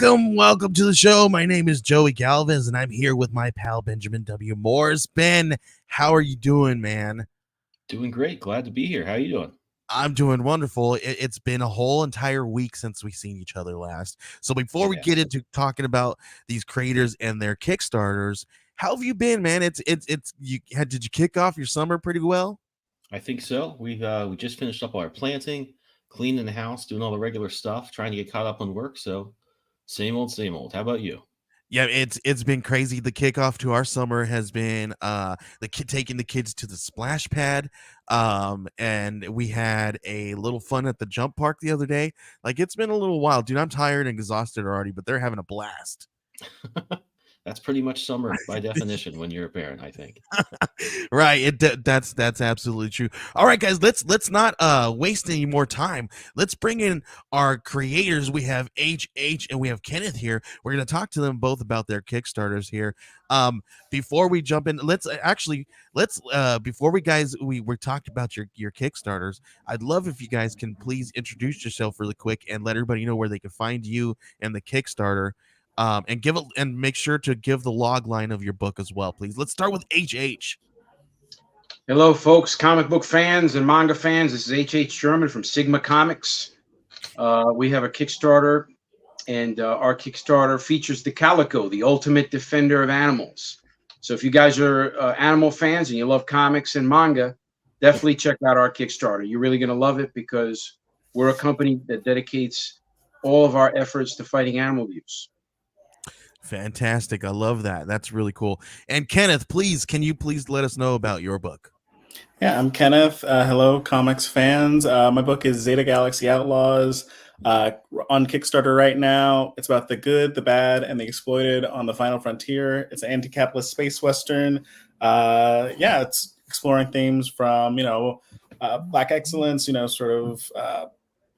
Welcome to the show. My name is Joey Galvez, and I'm here with my pal Benjamin W. Morris. Ben, how are you doing, man? Doing great. Glad to be here. How you doing? I'm doing wonderful. It's been a whole entire week since we seen each other last. So before we Yeah, get into talking about these creators and their Kickstarters, how have you been, man? Did you kick off your summer pretty well? I think so. We just finished up our planting, cleaning the house, doing all the regular stuff, trying to get caught up on work. So, same old, same old. How about you? Yeah, it's been crazy. The kickoff to our summer has been taking the kids to the splash pad, and we had a little fun at the jump park the other day. Like, it's been a little while, dude. I'm tired and exhausted already, but they're having a blast. That's pretty much summer by definition when you're a parent, I think. Right, that's absolutely true. All right, guys, let's not waste any more time. Let's bring in our creators. We have HH and we have Kenneth here. We're going to talk to them both about their Kickstarters here. Before we jump in, let's before we talked about your Kickstarters. I'd love if you guys can please introduce yourself really quick and let everybody know where they can find you and the Kickstarter. And make sure to give the log line of your book as well, please. Let's start with HH. Hello, folks, comic book fans and manga fans. This is H.H. Sherman from Sigma Comics. We have a Kickstarter, and our Kickstarter features the Calico, the ultimate defender of animals. So if you guys are animal fans and you love comics and manga, definitely check out our Kickstarter. You're really going to love it because we're a company that dedicates all of our efforts to fighting animal abuse. Fantastic. I love that. That's really cool. And Kenneth, can you please let us know about your book? Yeah, I'm Kenneth. Hello, comics fans. My book is Zeta Galaxy Outlaws. On Kickstarter right now. It's about the good, the bad, and the exploited on the final frontier. It's an anti-capitalist space western. It's exploring themes from, Black excellence, and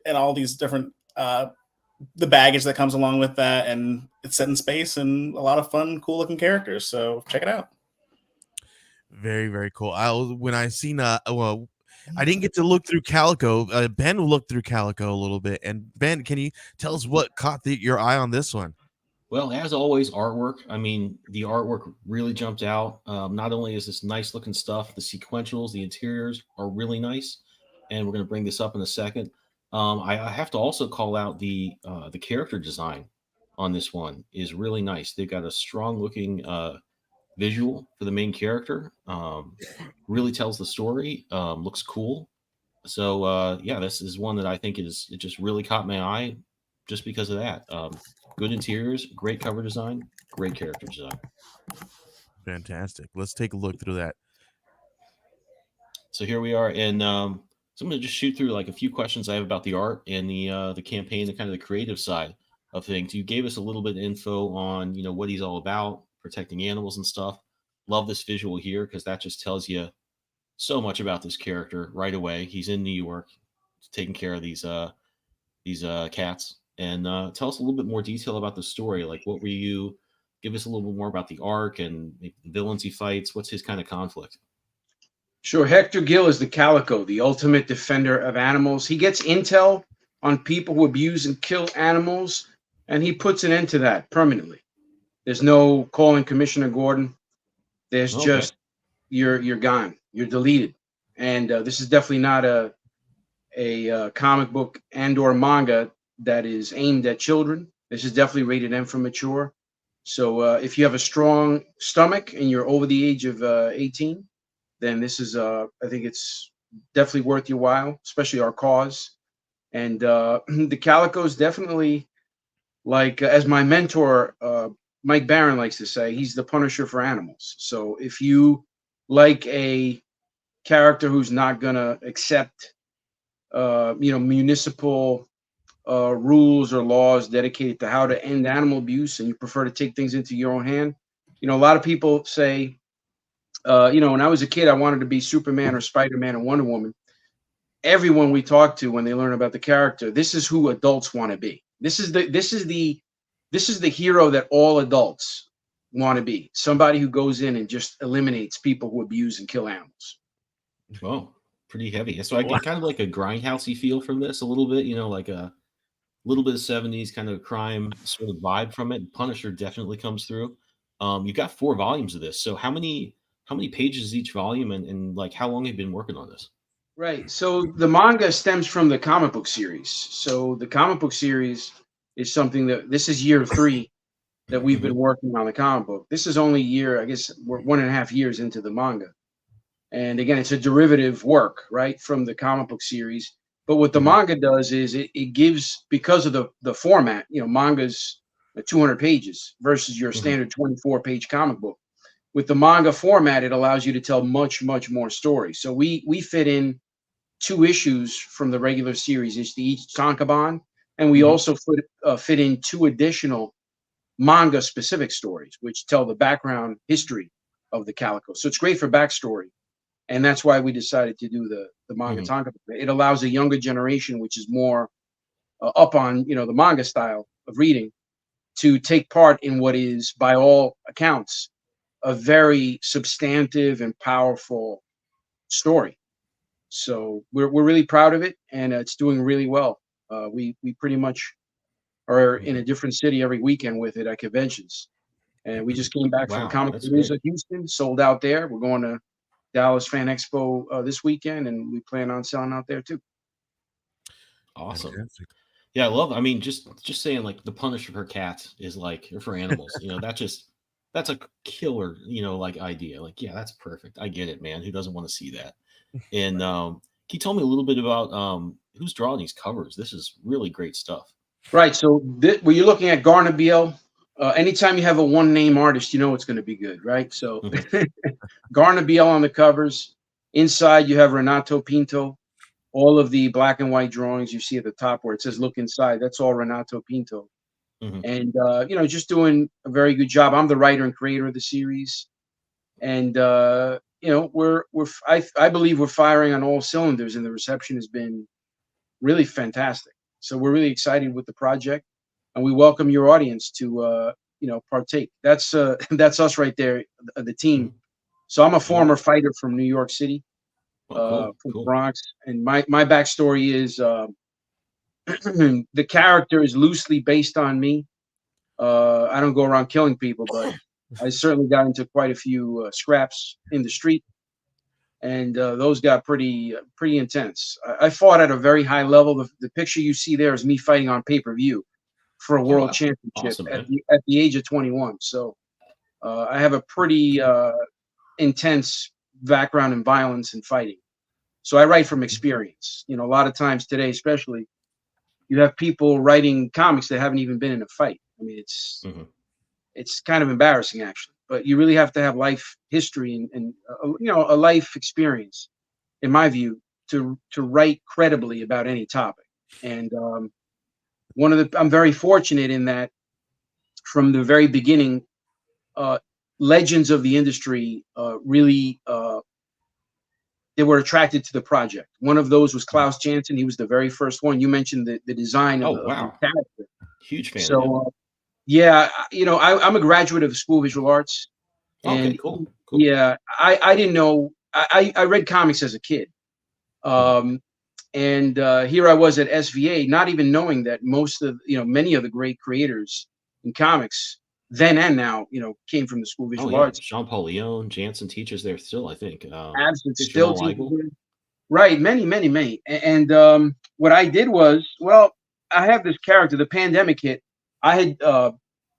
all these different the baggage that comes along with that. And it's set in space and a lot of fun, cool looking characters. So check it out. Very, very cool. I didn't get to look through Calico. Ben looked through Calico a little bit. And Ben, can you tell us what caught your eye on this one? Well, as always, artwork. I mean, the artwork really jumped out. Not only is this nice looking stuff, the sequentials, the interiors are really nice, and we're going to bring this up in a second. I have to also call out the character design on this one is really nice. They've got a strong looking visual for the main character. Really tells the story. Looks cool. So this is one that I think it just really caught my eye just because of that. Good interiors, great cover design, great character design. Fantastic. Let's take a look through that. So here we are, and so I'm going to just shoot through like a few questions I have about the art and the campaign, the kind of the creative side of things. You gave us a little bit of info on what he's all about, protecting animals and stuff. Love this visual here because that just tells you so much about this character right away. He's in New York, taking care of these cats. And tell us a little bit more detail about the story. Like, what were you? Give us a little bit more about the arc and the villains he fights. What's his kind of conflict? Sure. Hector Gill is the Calico, the ultimate defender of animals. He gets intel on people who abuse and kill animals, and he puts an end to that permanently. There's no calling Commissioner Gordon. There's just you're gone. You're deleted. And this is definitely not a comic book and or manga that is aimed at children. This is definitely rated M for mature. So if you have a strong stomach and you're over the age of 18, then this is I think it's definitely worth your while, especially our cause. And the Calico is definitely like, as my mentor Mike Barron likes to say, he's the Punisher for animals. So if you like a character who's not gonna accept municipal rules or laws dedicated to how to end animal abuse, and you prefer to take things into your own hand, a lot of people say, when I was a kid, I wanted to be Superman or Spider-Man or Wonder Woman. Everyone we talk to, when they learn about the character, this is who adults want to be. This is the hero that all adults want to be. Somebody who goes in and just eliminates people who abuse and kill animals. Oh, pretty heavy. So I get kind of like a grindhousey feel from this a little bit, like a little bit of 70s kind of crime sort of vibe from it. Punisher definitely comes through. You've got 4 volumes of this. So how many pages is each volume, and like how long have you been working on this? Right. So the manga stems from the comic book series. So the comic book series is something that this is year 3 that we've been Hmm. working on the comic book. This is only year, I guess we're 1.5 years into the manga. And again, it's a derivative work, right, from the comic book series. But what the Hmm. manga does is it gives, because of the format, manga's 200 pages versus your Hmm. standard 24-page comic book. With the manga format, it allows you to tell much, much more stories. So we fit in 2 issues from the regular series into each tankobon, and we Hmm. also fit in 2 additional manga specific stories, which tell the background history of the Calico. So it's great for backstory, and that's why we decided to do the manga Hmm. tankobon. It allows a younger generation, which is more up on the manga style of reading, to take part in what is, by all accounts, a very substantive and powerful story. So we're really proud of it, and it's doing really well. We pretty much are in a different city every weekend with it at conventions. And we just came back from Wow, Comic that's great. Palooza Houston, sold out there. We're going to Dallas Fan Expo this weekend, and we plan on selling out there too. Awesome. Fantastic. Yeah, I love. I mean, just saying, like the Punisher for cats is like, or for animals. That's a killer. Like idea. Like, yeah, that's perfect. I get it, man. Who doesn't want to see that? And can you tell me a little bit about who's drawing these covers? This is really great stuff. Right. So when you're looking at Garnabiel, anytime you have a one name artist, you know it's going to be good, right? So Hmm. Garnabiel on the covers. Inside, you have Renato Pinto. All of the black and white drawings you see at the top where it says "Look inside." That's all Renato Pinto, Hmm. and just doing a very good job. I'm the writer and creator of the series, and I believe we're firing on all cylinders, and the reception has been really fantastic. So we're really excited with the project, and we welcome your audience to partake. That's that's us right there, the team. Hmm. So I'm a Oh yeah. former fighter from New York City, Oh, cool, from the cool. Bronx, and my backstory is the character is loosely based on me. I don't go around killing people, but I certainly got into quite a few scraps in the street, and those got pretty intense. I fought at a very high level. The picture you see there is me fighting on pay-per-view for a Oh world wow, championship awesome, at man. the age of 21. So I have a pretty intense background in violence and fighting. So I write from experience. A lot of times today, especially, you have people writing comics that haven't even been in a fight. I mean, Hmm. it's kind of embarrassing actually, but you really have to have life history and a life experience, in my view, to write credibly about any topic. And I'm very fortunate in that from the very beginning, uh, legends of the industry really they were attracted to the project. One of those was Klaus Janson. He was the very first one. You mentioned the design Oh of the wow, character. huge fan of him. So yeah, I'm a graduate of the School of Visual Arts, Okay, and cool, cool. yeah, I didn't know. I read comics as a kid, Hmm. um, and here I was at SVA, not even knowing that many of the great creators in comics then and now, came from the School of Oh Visual yeah, Arts. Jean Paul Leon, Jansen teaches there still. I think. Absolute Is still Jamal teachers Weigel? there. Right, many, many, many. And what I did was, well, I have this character. The pandemic hit. I had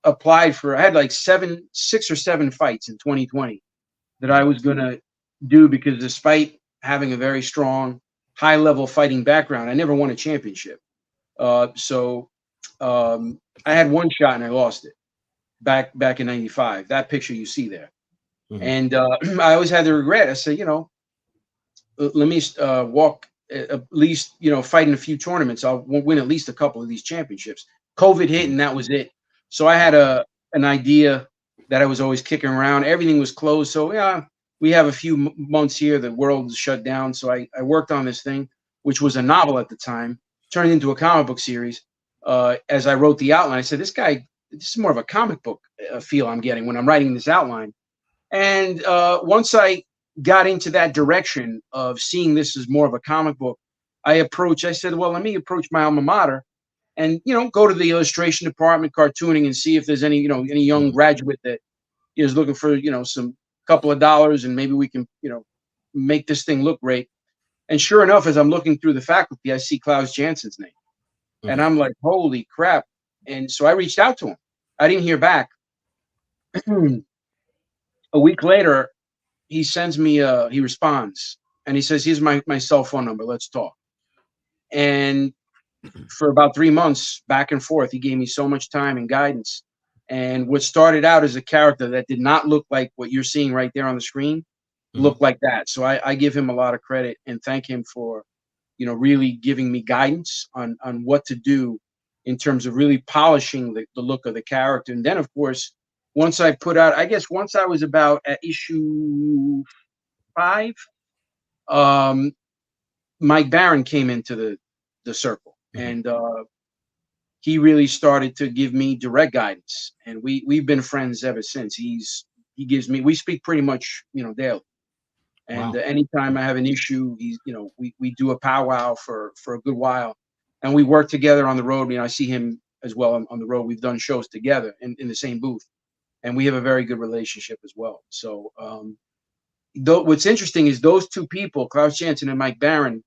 applied for. I had like 6 or 7 fights in 2020 that I Hmm. was gonna do because despite having a very strong, high-level fighting background, I never won a championship. So I had one shot and I lost it back in '95. That picture you see there, Hmm. and I always had the regret. I said, let me walk at least, fight in a few tournaments. I'll win at least a couple of these championships. COVID hit Hmm. and that was it. So I had Okay. an idea that I was always kicking around. Everything was closed. So yeah, we have a few months here. The world is shut down. So I worked on this thing, which was a novel at the time, turned into a comic book series. As I wrote the outline, I said, this is more of a comic book feel I'm getting when I'm writing this outline. And once I got into that direction of seeing this as more of a comic book, I said, well, let me approach my alma mater and go to the illustration department, cartooning, and see if there's any any young graduate that is looking for some couple of dollars, and maybe we can make this thing look great. And sure enough, as I'm looking through the faculty, I see Klaus Jansen's name, and I'm like, holy crap! And so I reached out to him. I didn't hear back. A week later, he sends me he responds, and he says, here's my cell phone number, let's talk. And for about 3 months, back and forth, he gave me so much time and guidance. And what started out as a character that did not look like what you're seeing right there on the screen looked like that. So I give him a lot of credit and thank him for really giving me guidance on what to do in terms of really polishing the look of the character. And then, of course, once I put out, I guess once I was about at issue 5, Mike Barron came into the circle, and he really started to give me direct guidance, and we've been friends ever since. He gives me, we speak pretty much daily, and anytime I have an issue, he's we do a powwow for a good while, and we work together on the road. I see him as well on the road. We've done shows together in the same booth, and we have a very good relationship as well. So what's interesting is those two people, Klaus Janson and Mike Barron,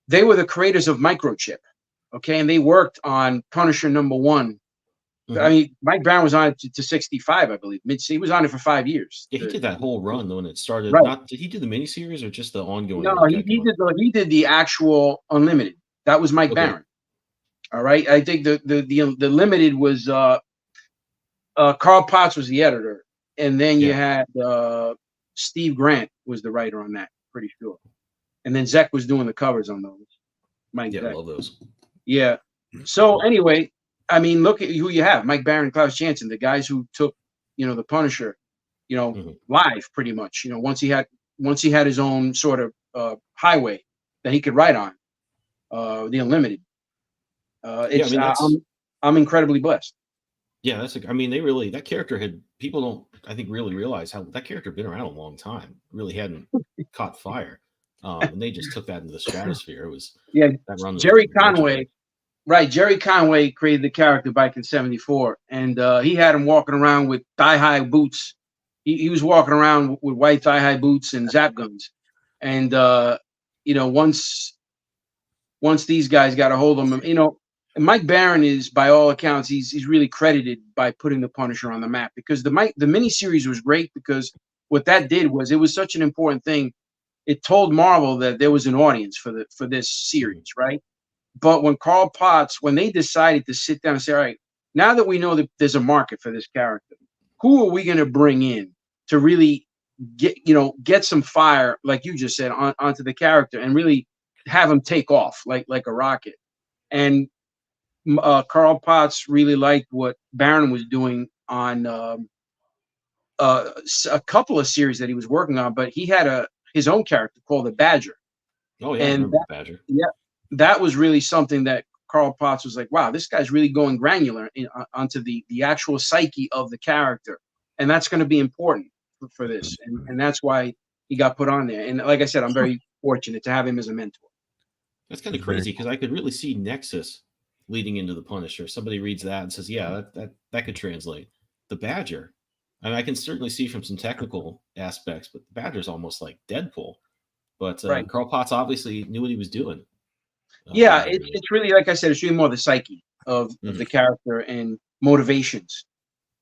they were the creators of Microchip, okay, and they worked on Punisher #1. I mean, Mike Barron was on it to 65, I believe. He was on it for 5 years. Yeah, he did that whole run when it started. Right. Did he do the miniseries or just the ongoing? No, he did the actual Unlimited. That was Mike Barron. All right, I think the limited was Carl Potts was the editor, and then you had Steve Grant was the writer on that, pretty sure. And then Zek was doing the covers on those. Mike Zek. I love those. Yeah. So anyway, I mean, look at who you have: Mike Barron, Klaus Janson, the guys who took, the Punisher, live pretty much. Once he had his own sort of highway that he could write on, the Unlimited. I'm incredibly blessed. Yeah, that character people don't, I think, really realize how that character had been around a long time. Really hadn't caught fire. And they just took that into the stratosphere. It was Jerry Conway, right? Jerry Conway created the character back in '74, and he had him walking around with thigh-high boots. He was walking around with white thigh-high boots and zap guns, and once these guys got a hold of him, Mike Barron is, by all accounts, he's really credited by putting the Punisher on the map, because the miniseries was great, because what that did was, it was such an important thing. It told Marvel that there was an audience for this series, right? But when Carl Potts, when they decided to sit down and say, all right, now that we know that there's a market for this character, who are we going to bring in to really get some fire, like you just said, onto the character, and really have him take off like a rocket? And Carl Potts really liked what Barron was doing on a couple of series that he was working on, but he had his own character called the Badger. Oh yeah, I remember the Badger. Yeah, that was really something that Carl Potts was like, wow, this guy's really going granular onto the actual psyche of the character, and that's going to be important for this, and that's why he got put on there. And like I said, I'm very fortunate to have him as a mentor. That's kind of crazy, because I could really see Nexus leading into the Punisher. Somebody reads that and says, yeah, that could translate. The Badger, I mean, I can certainly see from some technical aspects, but the Badger's almost like Deadpool. But Carl Potts obviously knew what he was doing. It's really, like I said, it's really more the psyche of the character and motivations,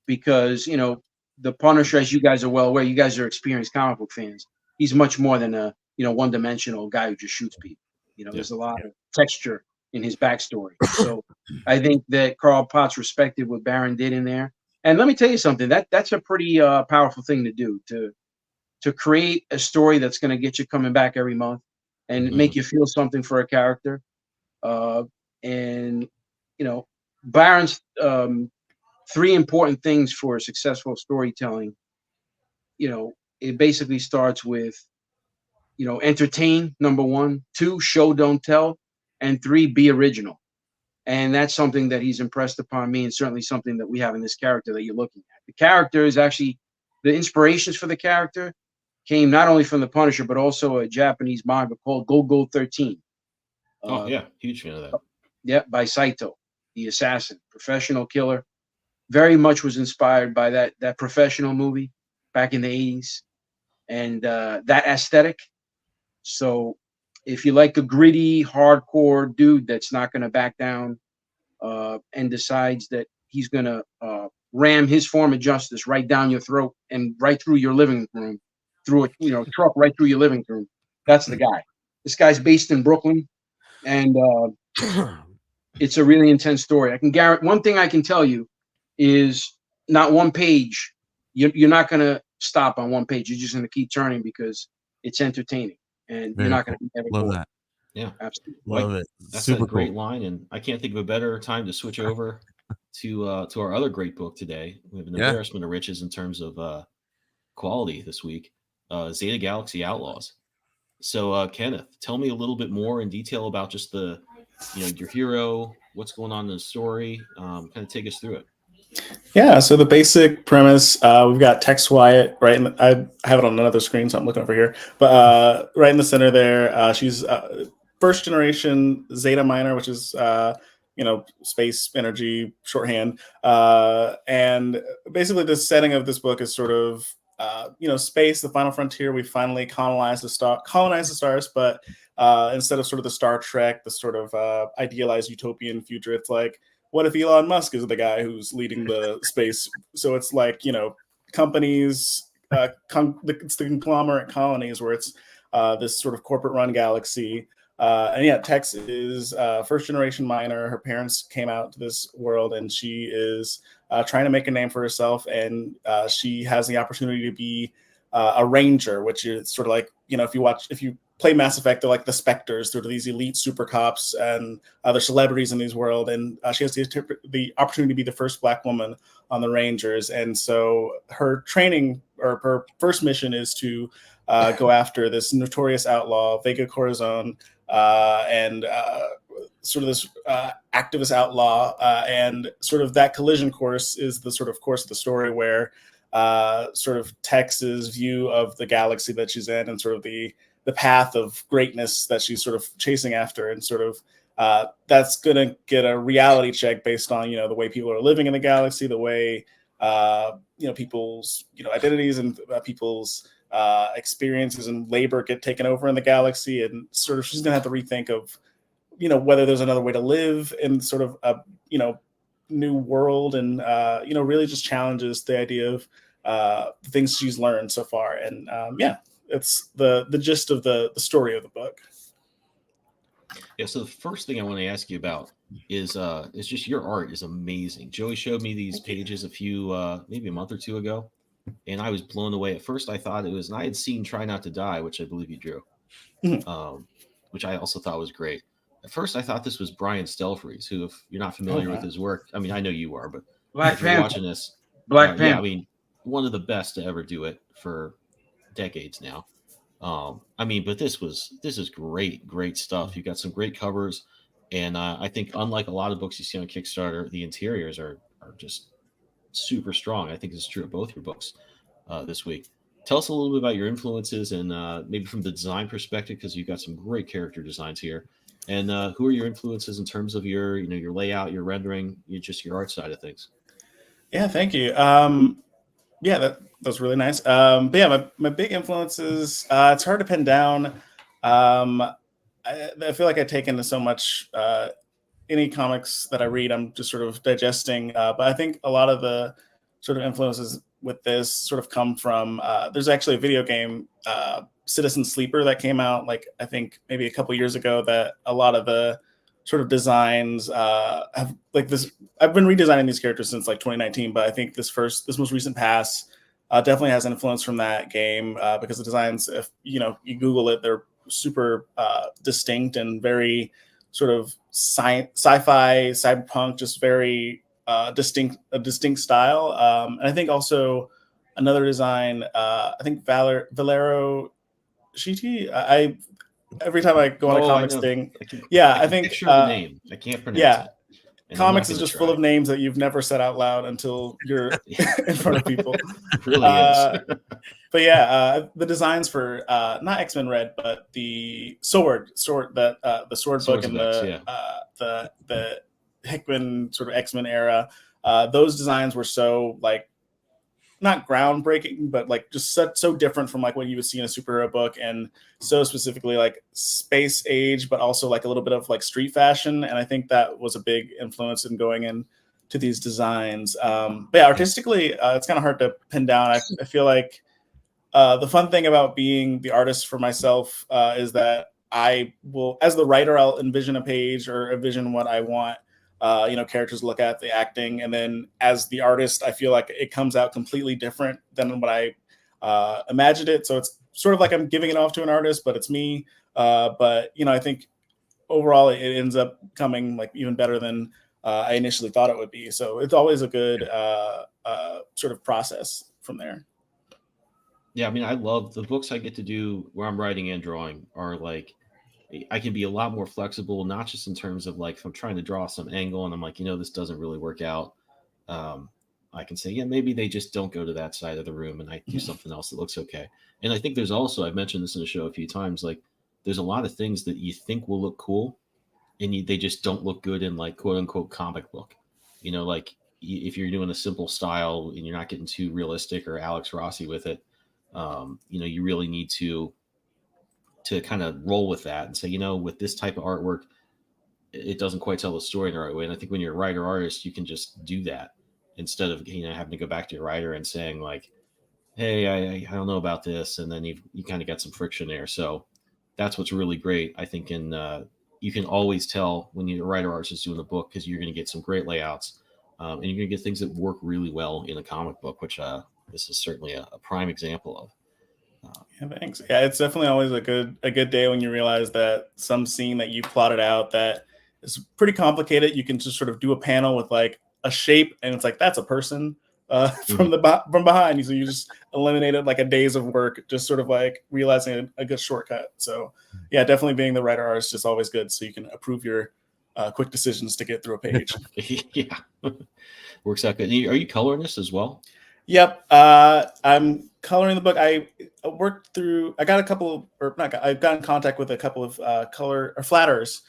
because the Punisher, as you guys are well aware, you guys are experienced comic book fans, he's much more than a one-dimensional guy who just shoots people. There's a lot of texture in his backstory. So I think that Carl Potts respected what Barron did in there. And let me tell you something, that's a pretty powerful thing to do, to create a story that's going to get you coming back every month and make you feel something for a character. And Barron's 3 important things for successful storytelling. It basically starts with entertain, number 1, 2, show, don't tell, and 3, be original. And that's something that he's impressed upon me, and certainly something that we have in this character that you're looking at. The character is actually, the inspirations for the character came not only from the Punisher, but also a Japanese manga called Go 13. Oh yeah, huge fan of that. Yep, by Saito, the assassin, professional killer. Very much was inspired by that professional movie back in the 80s, and that aesthetic. So if you like a gritty, hardcore dude that's not going to back down and decides that he's going to ram his form of justice right down your throat and right through your living room, through a truck right through your living room, that's the guy. This guy's based in Brooklyn, and it's a really intense story. I can guarantee one thing I can tell you is not one page. You're not going to stop on one page. You're just going to keep turning because it's entertaining, and Very you're not cool. going to be ever Love bored. that. Yeah, Absolutely. Love it. That's Super a great cool. line, and I can't think of a better time to switch over to our other great book today. We have an Yeah. embarrassment of riches in terms of quality this week. Zeta Galaxy Outlaws. So, Kenneth, tell me a little bit more in detail about just your hero, what's going on in the story. Kind of take us through it. Yeah, so the basic premise, we've got Tex Wyatt right I have it on another screen, so I'm looking over here. But right in the center there, she's first generation Zeta miner, which is space energy shorthand. And basically, the setting of this book is sort of space, the final frontier. We finally colonized the stars, but instead of sort of the Star Trek, the sort of idealized utopian future, it's like, what if Elon Musk is the guy who's leading the space? So it's like, companies, it's the conglomerate colonies where it's this sort of corporate run galaxy. And yeah, Tex is first generation miner. Her parents came out to this world, and she is trying to make a name for herself. And she has the opportunity to be a ranger, which is sort of like, if you play Mass Effect, they're like the Spectres. They're these elite super cops and other celebrities in this world. And she has the opportunity to be the first Black woman on the Rangers. And so her training, or her first mission, is to go after this notorious outlaw, Vega Corazon, and sort of this activist outlaw. And sort of that collision course is the sort of course of the story where sort of Tex's view of the galaxy that she's in, and sort of the path of greatness that she's sort of chasing after, and sort of that's going to get a reality check based on the way people are living in the galaxy, the way people's identities and people's experiences and labor get taken over in the galaxy, and sort of she's going to have to rethink of whether there's another way to live in sort of a new world, and really just challenges the idea of the things she's learned so far. And it's the gist of the story of the book. Yeah, so the first thing I want to ask you about is just your art is amazing. Joey showed me these pages a few maybe a month or two ago, and I was blown away. At first I thought it was, and I had seen Try Not to Die, which I believe you drew, which I also thought was great. At first I thought this was Brian Stelfreeze, who, if you're not familiar with his work, I mean, I know you are, but Black if you're Panther. watching this, Black yeah, Panther. I mean, one of the best to ever do it for decades now. I mean, but this is great stuff. You got some great covers, and I think, unlike a lot of books you see on Kickstarter, the interiors are just super strong. I think this is true of both your books this week. Tell us a little bit about your influences, and maybe from the design perspective, because you've got some great character designs here. And who are your influences in terms of your your layout, your rendering, your art side of things? Yeah, thank you. Yeah, that's really nice. But yeah, my big influences, it's hard to pin down. I feel like I take into so much, any comics that I read, I'm just sort of digesting. But I think a lot of the sort of influences with this sort of come from, there's actually a video game, Citizen Sleeper, that came out, like, I think maybe a couple years ago, that a lot of the sort of designs have, like, this. I've been redesigning these characters since like 2019, but I think this most recent pass definitely has influence from that game, because the designs, if you Google it, they're super distinct and very sort of sci-fi, cyberpunk, just very a distinct style. And I think also another design, I think Valero Shiti. Every time I go on a comics thing, I can I think picture the name. I can't pronounce it. And I'm not Comics is going to just full try. of names that you've never said out loud until you're in front of people. It really is. But yeah, the designs for not X-Men Red, but the sword that the sword book Swords of and X, yeah. the Hickman sort of X-Men era. Those designs were so like not groundbreaking, but like just so different from like what you would see in a superhero book, and so specifically like space age, but also like a little bit of like street fashion. And I think that was a big influence in going into these designs. But yeah, artistically, it's kind of hard to pin down. I feel like the fun thing about being the artist for myself is that I will, as the writer, I'll envision a page or envision what I want, characters look at, the acting, and then as the artist, I feel like it comes out completely different than what I imagined it. So it's sort of like I'm giving it off to an artist, but it's me. But I think overall it ends up coming like even better than I initially thought it would be. So it's always a good sort of process from there. Yeah, I mean, I love the books I get to do where I'm writing and drawing are like I can be a lot more flexible, not just in terms of like if I'm trying to draw some angle and I'm like, this doesn't really work out. Um, I can say, yeah, maybe they just don't go to that side of the room and I do something else that looks okay. And I think there's also, I've mentioned this in the show a few times, like there's a lot of things that you think will look cool and they just don't look good in like quote unquote comic book. Like if you're doing a simple style and you're not getting too realistic or Alex Rossi with it, you really need to kind of roll with that and say, with this type of artwork, it doesn't quite tell the story in the right way. And I think when you're a writer artist, you can just do that instead of having to go back to your writer and saying like, hey, I don't know about this, and then you kind of got some friction there. So that's what's really great, I think. You can always tell when your writer artist is doing the book because you're going to get some great layouts, and you're going to get things that work really well in a comic book, which this is certainly a prime example of. Yeah, thanks. Yeah, it's definitely always a good day when you realize that some scene that you plotted out that is pretty complicated, you can just sort of do a panel with like a shape, and it's like that's a person from behind. So you just eliminated like a days of work, just sort of like realizing a good shortcut. So yeah, definitely being the writer artist is always good, so you can approve your quick decisions to get through a page. Yeah, works out good. Are you coloring this as well? Yep. I'm coloring the book. I worked through. I got a couple, or not. I got in contact with a couple of color or flatters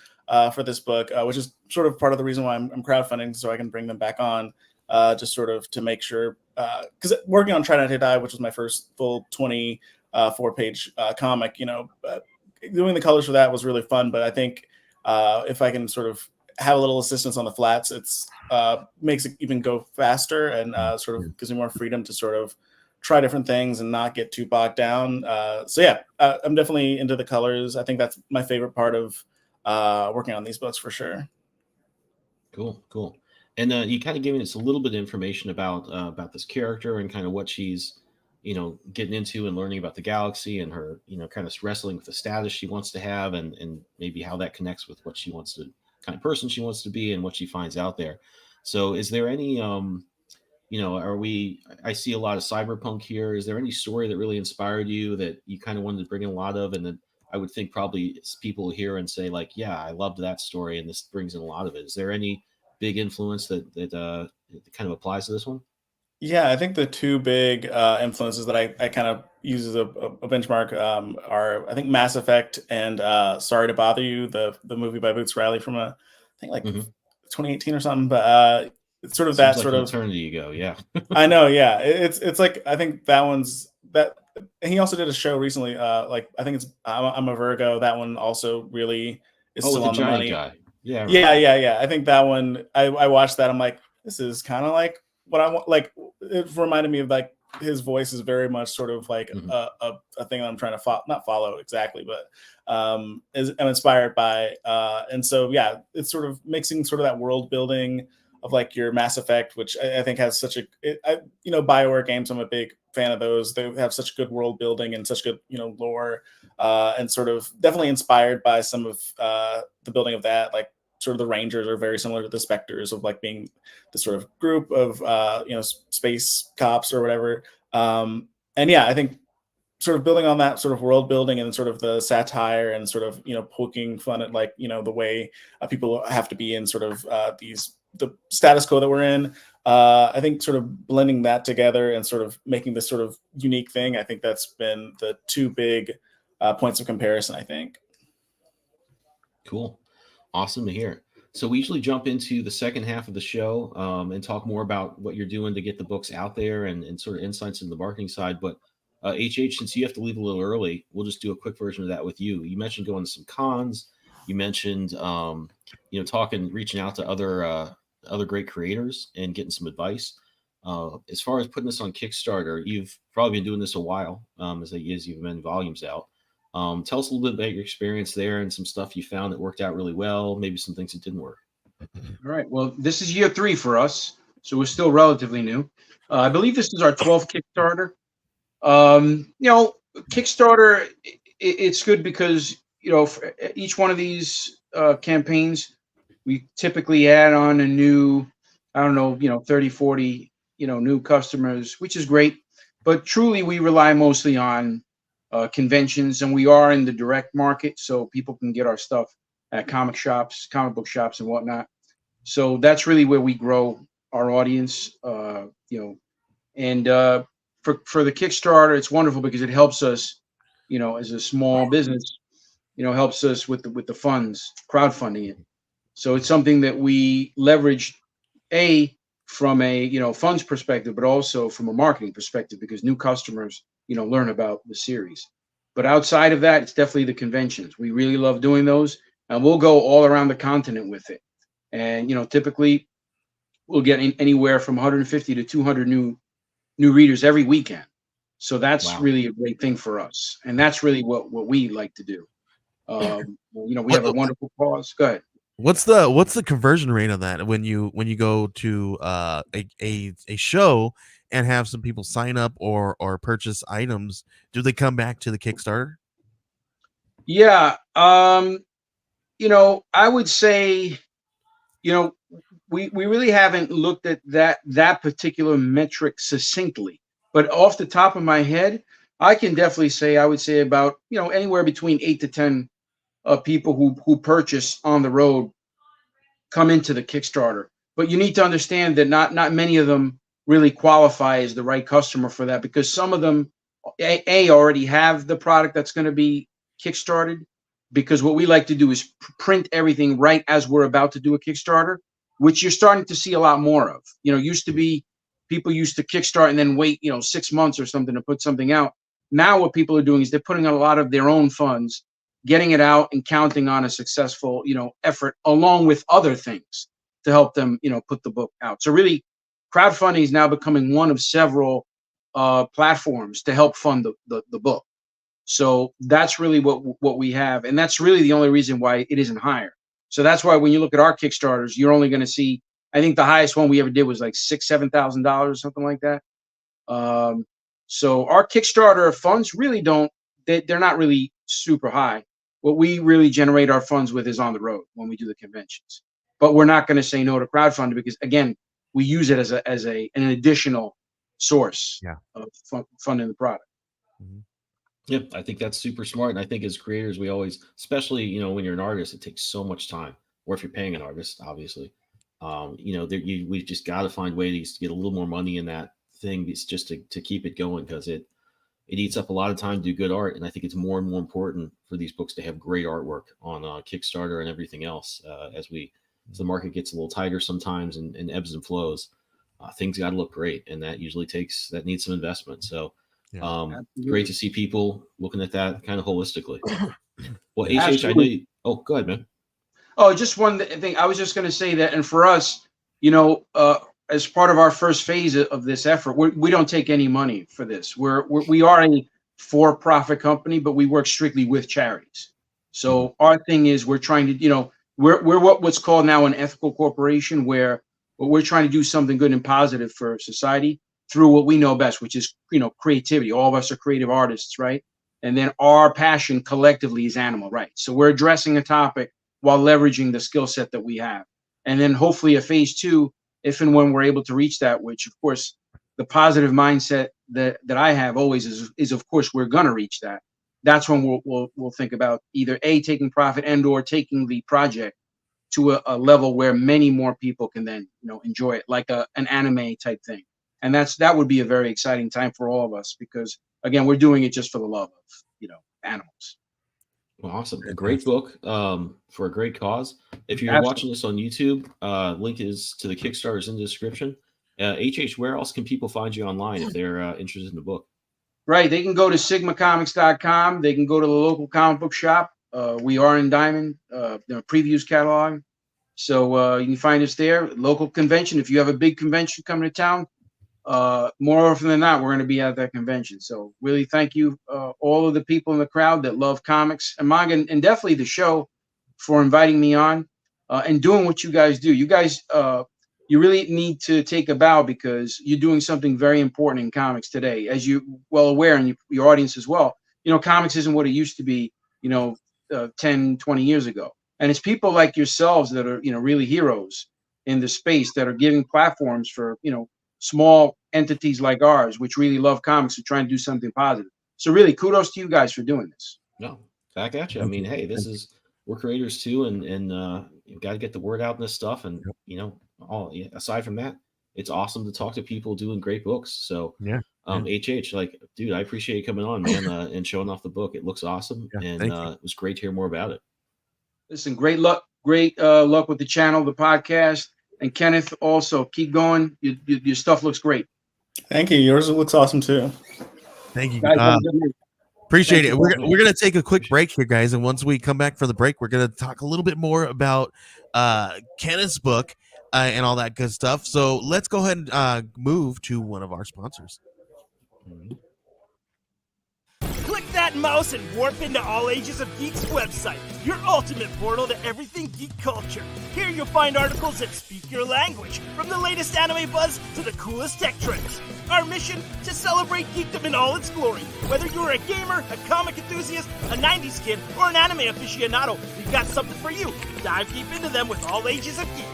for this book, which is sort of part of the reason why I'm crowdfunding, so I can bring them back on, just sort of to make sure. Because working on Try Not to Die, which was my first full 24-page comic, doing the colors for that was really fun. But I think if I can sort of have a little assistance on the flats, it's makes it even go faster and sort of gives me more freedom to sort of try different things and not get too bogged down. So yeah, I'm definitely into the colors. I think that's my favorite part of working on these books for sure. Cool. And you kind of giving us a little bit of information about this character and kind of what she's getting into and learning about the galaxy and her kind of wrestling with the status she wants to have and maybe how that connects with what she wants to kind of person she wants to be and what she finds out there. So is there any I see a lot of cyberpunk here. Is there any story that really inspired you that you kind of wanted to bring in a lot of? And then I would think probably people hear and say like, yeah, I loved that story. And this brings in a lot of it. Is there any big influence that kind of applies to this one? Yeah, I think the two big influences that I kind of use as a benchmark are I think Mass Effect and Sorry to Bother You, the movie by Boots Riley from I think like 2018 or something. But it's sort of Seems that like sort an of eternity ago. Yeah. I know. Yeah, it's like I think that one's that. And he also did a show recently. Like I think it's I'm a Virgo. That one also really is Oh, with still the on the giant money. guy. Yeah. Yeah. I think that one. I watched that. I'm like, this is kind of like what I want. Like it reminded me of like his voice is very much sort of like a thing that I'm trying to not follow exactly, but I'm inspired by. And so yeah, it's sort of mixing sort of that world building of like your Mass Effect, which I think has such BioWare games. I'm a big fan of those. They have such good world building and such good lore, and sort of definitely inspired by some of the building of that. Like sort of the Rangers are very similar to the Spectres of like being the sort of group of space cops or whatever. And yeah, I think sort of building on that sort of world building and sort of the satire and sort of poking fun at like the way people have to be in sort of these the status quo that we're in. I think sort of blending that together and sort of making this sort of unique thing, I think that's been the two big points of comparison, I think. Cool. Awesome to hear. So we usually jump into the second half of the show and talk more about what you're doing to get the books out there and sort of insights in the marketing side. But HH, since you have to leave a little early, we'll just do a quick version of that with you. You mentioned going to some cons. You mentioned, reaching out to other great creators and getting some advice. As far as putting this on Kickstarter, you've probably been doing this a while, as you've been volumes out. Tell us a little bit about your experience there and some stuff you found that worked out really well, maybe some things that didn't work. All right. Well, this is year 3 for us, so we're still relatively new. I believe this is our 12th Kickstarter. Kickstarter, it's good because, for each one of these campaigns, we typically add on a new, 30, 40, new customers, which is great. But truly, we rely mostly on conventions, and we are in the direct market, so people can get our stuff at comic book shops and whatnot. So that's really where we grow our audience, and for the Kickstarter, it's wonderful because it helps us, as a small business, helps us with the funds, crowdfunding it. So it's something that we leverage from a funds perspective, but also from a marketing perspective, because new customers learn about the series. But outside of that, it's definitely the conventions. We really love doing those, and we'll go all around the continent with it. And typically we'll get anywhere from 150 to 200 new readers every weekend. So that's really a great thing for us, and that's really what we like to do. We have a wonderful cause. Go ahead. What's the conversion rate on that when you go to a show and have some people sign up or purchase items? Do they come back to the Kickstarter? Yeah, I would say, we really haven't looked at that particular metric succinctly, but off the top of my head, I can definitely say I would say about anywhere between 8 to 10 people who purchase on the road come into the Kickstarter. But you need to understand that not many of them really qualify as the right customer for that, because some of them already have the product that's going to be kickstarted, because what we like to do is print everything right as we're about to do a Kickstarter, which you're starting to see a lot more of. Used to be people used to kickstart and then wait 6 months or something to put something out. Now what people are doing is they're putting a lot of their own funds, getting it out, and counting on a successful effort along with other things to help them put the book out. So really, crowdfunding is now becoming one of several platforms to help fund the book. So that's really what we have, and that's really the only reason why it isn't higher. So that's why when you look at our Kickstarters, you're only going to see, I think the highest one we ever did was like $6,000-7,000 or something like that. So our Kickstarter funds really they're not really super high. What we really generate our funds with is on the road when we do the conventions. But we're not going to say no to crowdfunding, because again, we use it as an additional source of funding the product. Mm-hmm. Yeah, I think that's super smart. And I think as creators, we always, especially, when you're an artist, it takes so much time, or if you're paying an artist, obviously, we've just got to find ways to get a little more money in that thing. It's just to keep it going, because it eats up a lot of time to do good art. And I think it's more and more important for these books to have great artwork on Kickstarter and everything else. As the market gets a little tighter sometimes and ebbs and flows, things got to look great. And that usually needs some investment. So great to see people looking at that kind of holistically. Well, HH, I know go ahead, man. Oh, just one thing. I was just going to say that, and for us, as part of our first phase of this effort, we don't take any money for this. We are a for-profit company, but we work strictly with charities. So our thing is we're trying to, we're what's called now an ethical corporation, where we're trying to do something good and positive for society through what we know best, which is, creativity. All of us are creative artists, right? And then our passion collectively is animal rights. So we're addressing a topic while leveraging the skill set that we have. And then hopefully a phase 2, if and when we're able to reach that, which of course the positive mindset that I have always is of course we're gonna reach that. That's when we'll think about either taking profit and or taking the project to a level where many more people can then, enjoy it like an anime type thing. And that would be a very exciting time for all of us because again, we're doing it just for the love of, animals. Well, awesome. A great book for a great cause. If you're Absolutely. watching this on YouTube, link is to the Kickstarter is in the description. HH, where else can people find you online if they're interested in the book? Right. They can go to sigmacomics.com. They can go to the local comic book shop. We are in Diamond, previews catalog. So you can find us there. Local convention. If you have a big convention coming to town, more often than not, we're going to be at that convention. So really thank you, all of the people in the crowd that love comics and manga, and definitely the show for inviting me on and doing what you guys do. You guys, you really need to take a bow because you're doing something very important in comics today, as you well aware, and your audience as well. Comics isn't what it used to be, 10, 20 years ago. And it's people like yourselves that are, really heroes in the space that are giving platforms for, small entities like ours, which really love comics and trying to do something positive. So really, kudos to you guys for doing this. No, back at you. I mean, hey, we're creators too, and you've got to get the word out in this stuff. And aside from that, it's awesome to talk to people doing great books. So HH, dude, I appreciate you coming on, man, and showing off the book. It looks awesome, and it was great to hear more about it. Listen, great luck with the channel, the podcast. And Kenneth, also keep going. Your stuff looks great. Thank you. Yours looks awesome too. Thank you. Guys, Appreciate it. We're going to take a quick break here, guys. And once we come back from the break, we're going to talk a little bit more about Kenneth's book and all that good stuff. So let's go ahead and move to one of our sponsors. Click that mouse and warp into All Ages of Geek's website, your ultimate portal to everything geek culture. Here you'll find articles that speak your language, from the latest anime buzz to the coolest tech trends. Our mission? To celebrate geekdom in all its glory. Whether you're a gamer, a comic enthusiast, a 90s kid, or an anime aficionado, we've got something for you. Dive deep into them with All Ages of Geek.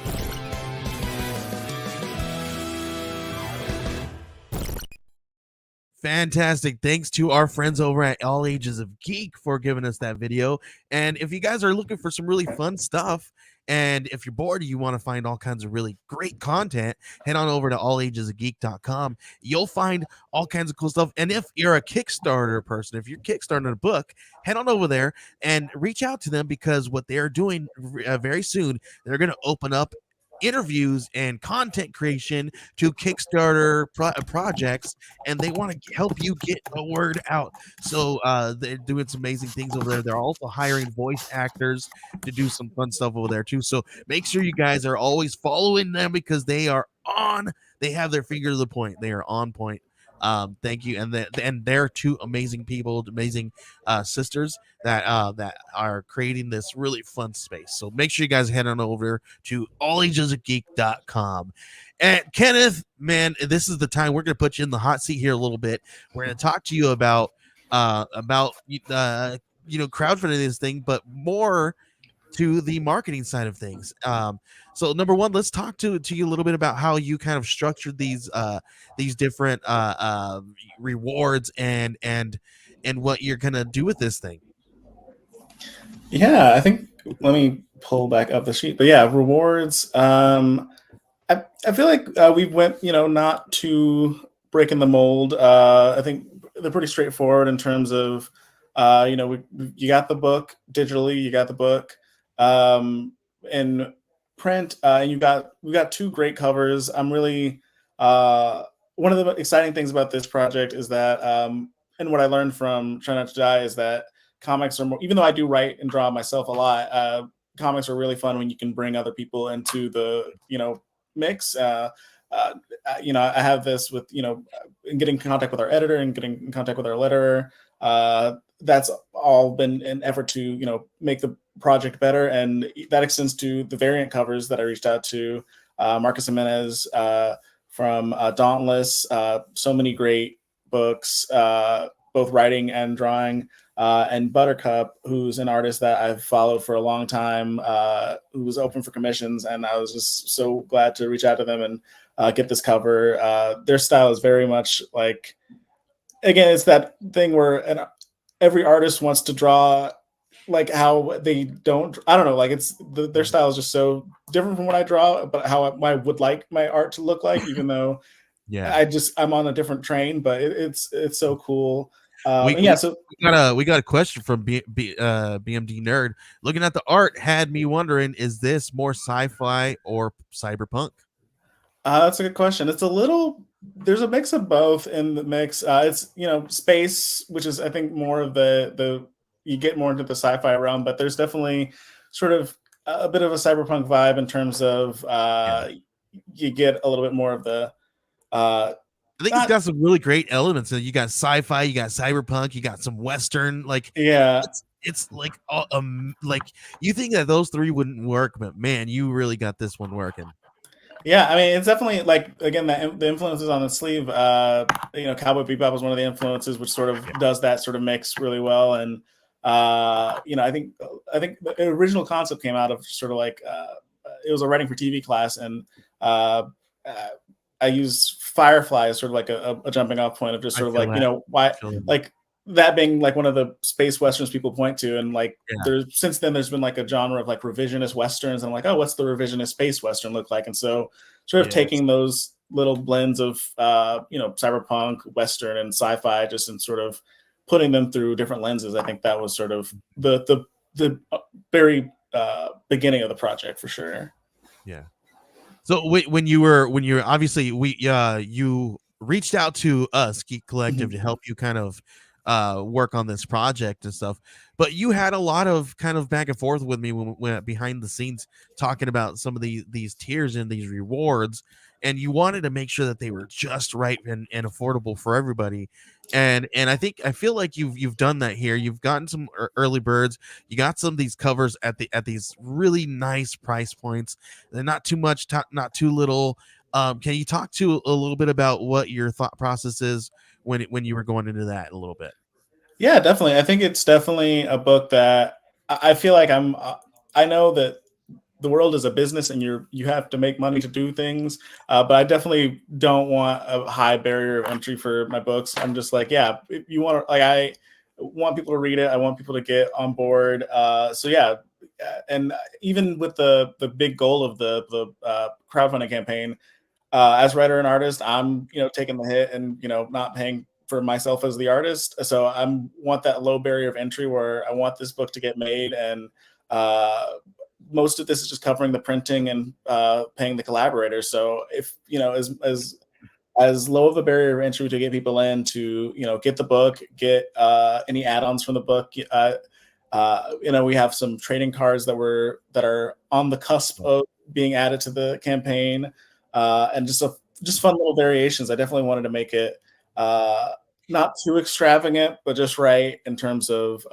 Fantastic. Thanks to our friends over at All Ages of Geek for giving us that video. And if you guys are looking for some really fun stuff, and if you're bored, you want to find all kinds of really great content, head on over to allagesofgeek.com. You'll find all kinds of cool stuff. And if you're a Kickstarter person, if you're kickstarting a book, head on over there and reach out to them, because what they're doing very soon, they're going to open up interviews and content creation to Kickstarter projects, and they want to help you get the word out. So they're doing some amazing things over there. They're also hiring voice actors to do some fun stuff over there too. So make sure you guys are always following them, because they are on. They have their finger to the point. They are on point. Thank you, and they're two amazing people, amazing sisters that are creating this really fun space. So make sure you guys head on over to allagesofgeek.com. And Kenneth, man, this is the time we're going to put you in the hot seat here a little bit. We're going to talk to you about crowdfunding this thing, but more to the marketing side of things. So number one, let's talk to you a little bit about how you kind of structured these different rewards and what you're gonna do with this thing. Yeah, I think, let me pull back up the sheet. But yeah, rewards. I feel like we went, not too breaking the mold. I think they're pretty straightforward in terms of, you got the book digitally, you got the book in print, and we got two great covers. I'm really one of the exciting things about this project is that, and what I learned from Try Not to Die is that comics are more, even though I do write and draw myself a lot, comics are really fun when you can bring other people into the mix. I have this with getting in contact with our editor and getting in contact with our letterer. That's all been an effort to make the project better, and that extends to the variant covers that I reached out to Marcus Jimenez from Dauntless. So many great books, both writing and drawing, and Buttercup, who's an artist that I've followed for a long time, who was open for commissions, and I was just so glad to reach out to them and get this cover. Their style is very much like, again, it's that thing where every artist wants to draw like how they don't, I don't know, like their style is just so different from what I draw, but how I would like my art to look like, even though Yeah. I'm on a different train, but it's so cool. We, And yeah, we so we got a question from BMD Nerd. Looking at the art had me wondering, is this more sci-fi or cyberpunk? that's a good question. It's a little, there's a mix of both in the mix. It's, space, which is I think more of the you get more into the sci-fi realm, but there's definitely sort of a bit of a cyberpunk vibe in terms of Yeah. you get a little bit more of the uh, I think it's not got some really great elements. You got sci-fi, you got cyberpunk, you got some western. Like yeah. it's like you think that those three wouldn't work, but man, you really got this one working. Yeah, I mean, it's definitely like again the influences on the sleeve. Cowboy Bebop was one of the influences, which sort of does that sort of mix really well. And I think the original concept came out of sort of like it was a writing for TV class, and uh, uh, I used Firefly as sort of like a jumping off point of just I sort of feel like that. I why feel that. like that being like one of the space westerns people point to, and like Yeah. there's since then there's been like a genre of like revisionist westerns, and I'm like, oh, what's the revisionist space western look like? And so sort of Yes. taking those little blends of cyberpunk, western, and sci-fi, just in sort of putting them through different lenses. I think that was sort of the very beginning of the project for sure. Yeah. So when you were obviously you reached out to us Geek Collective Mhm. to help you kind of work on this project and stuff, but you had a lot of kind of back and forth with me when behind the scenes talking about some of these tiers and these rewards, and you wanted to make sure that they were just right and affordable for everybody. And I feel like you've done that here. You've gotten some early birds. You got some of these covers at these really nice price points. They're not too much, not too little. Can you talk to a little bit about what your thought process is when you were going into that a little bit? Yeah, definitely. I think it's definitely a book that I feel like I know that the world is a business and you have to make money to do things, but I definitely don't want a high barrier of entry for my books. I'm just like, yeah, if you want to, like, I want people to read it, I want people to get on board. So yeah, and even with the big goal of the crowdfunding campaign, as writer and artist, I'm taking the hit and not paying for myself as the artist. So I'm want that low barrier of entry where I want this book to get made, and uh, most of this is just covering the printing and paying the collaborators. So if as low of a barrier of entry to get people in to get the book, get any add-ons from the book. We have some trading cards that are on the cusp of being added to the campaign, and just fun little variations. I definitely wanted to make it not too extravagant, but just right in terms of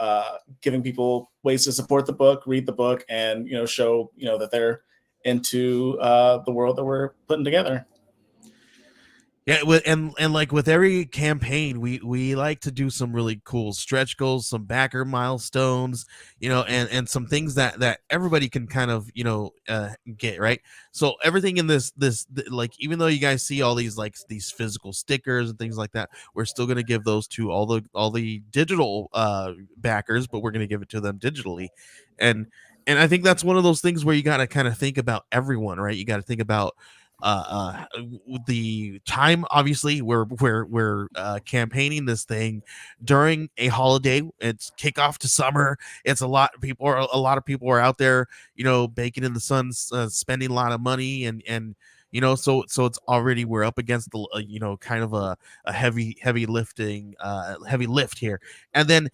giving people ways to support the book, read the book, and show that they're into the world that we're putting together. Yeah, and like with every campaign, we like to do some really cool stretch goals, some backer milestones, and some things that everybody can kind of get right. So everything in like, even though you guys see all these physical stickers and things like that, we're still gonna give those to all the digital backers, but we're gonna give it to them digitally, and I think that's one of those things where you got to kind of think about everyone, right? You got to think about the time. Obviously we're campaigning this thing during a holiday. It's kickoff to summer. It's a lot of people are out there baking in the sun, spending a lot of money, and so it's already, we're up against the kind of a heavy lifting, heavy lift here. And then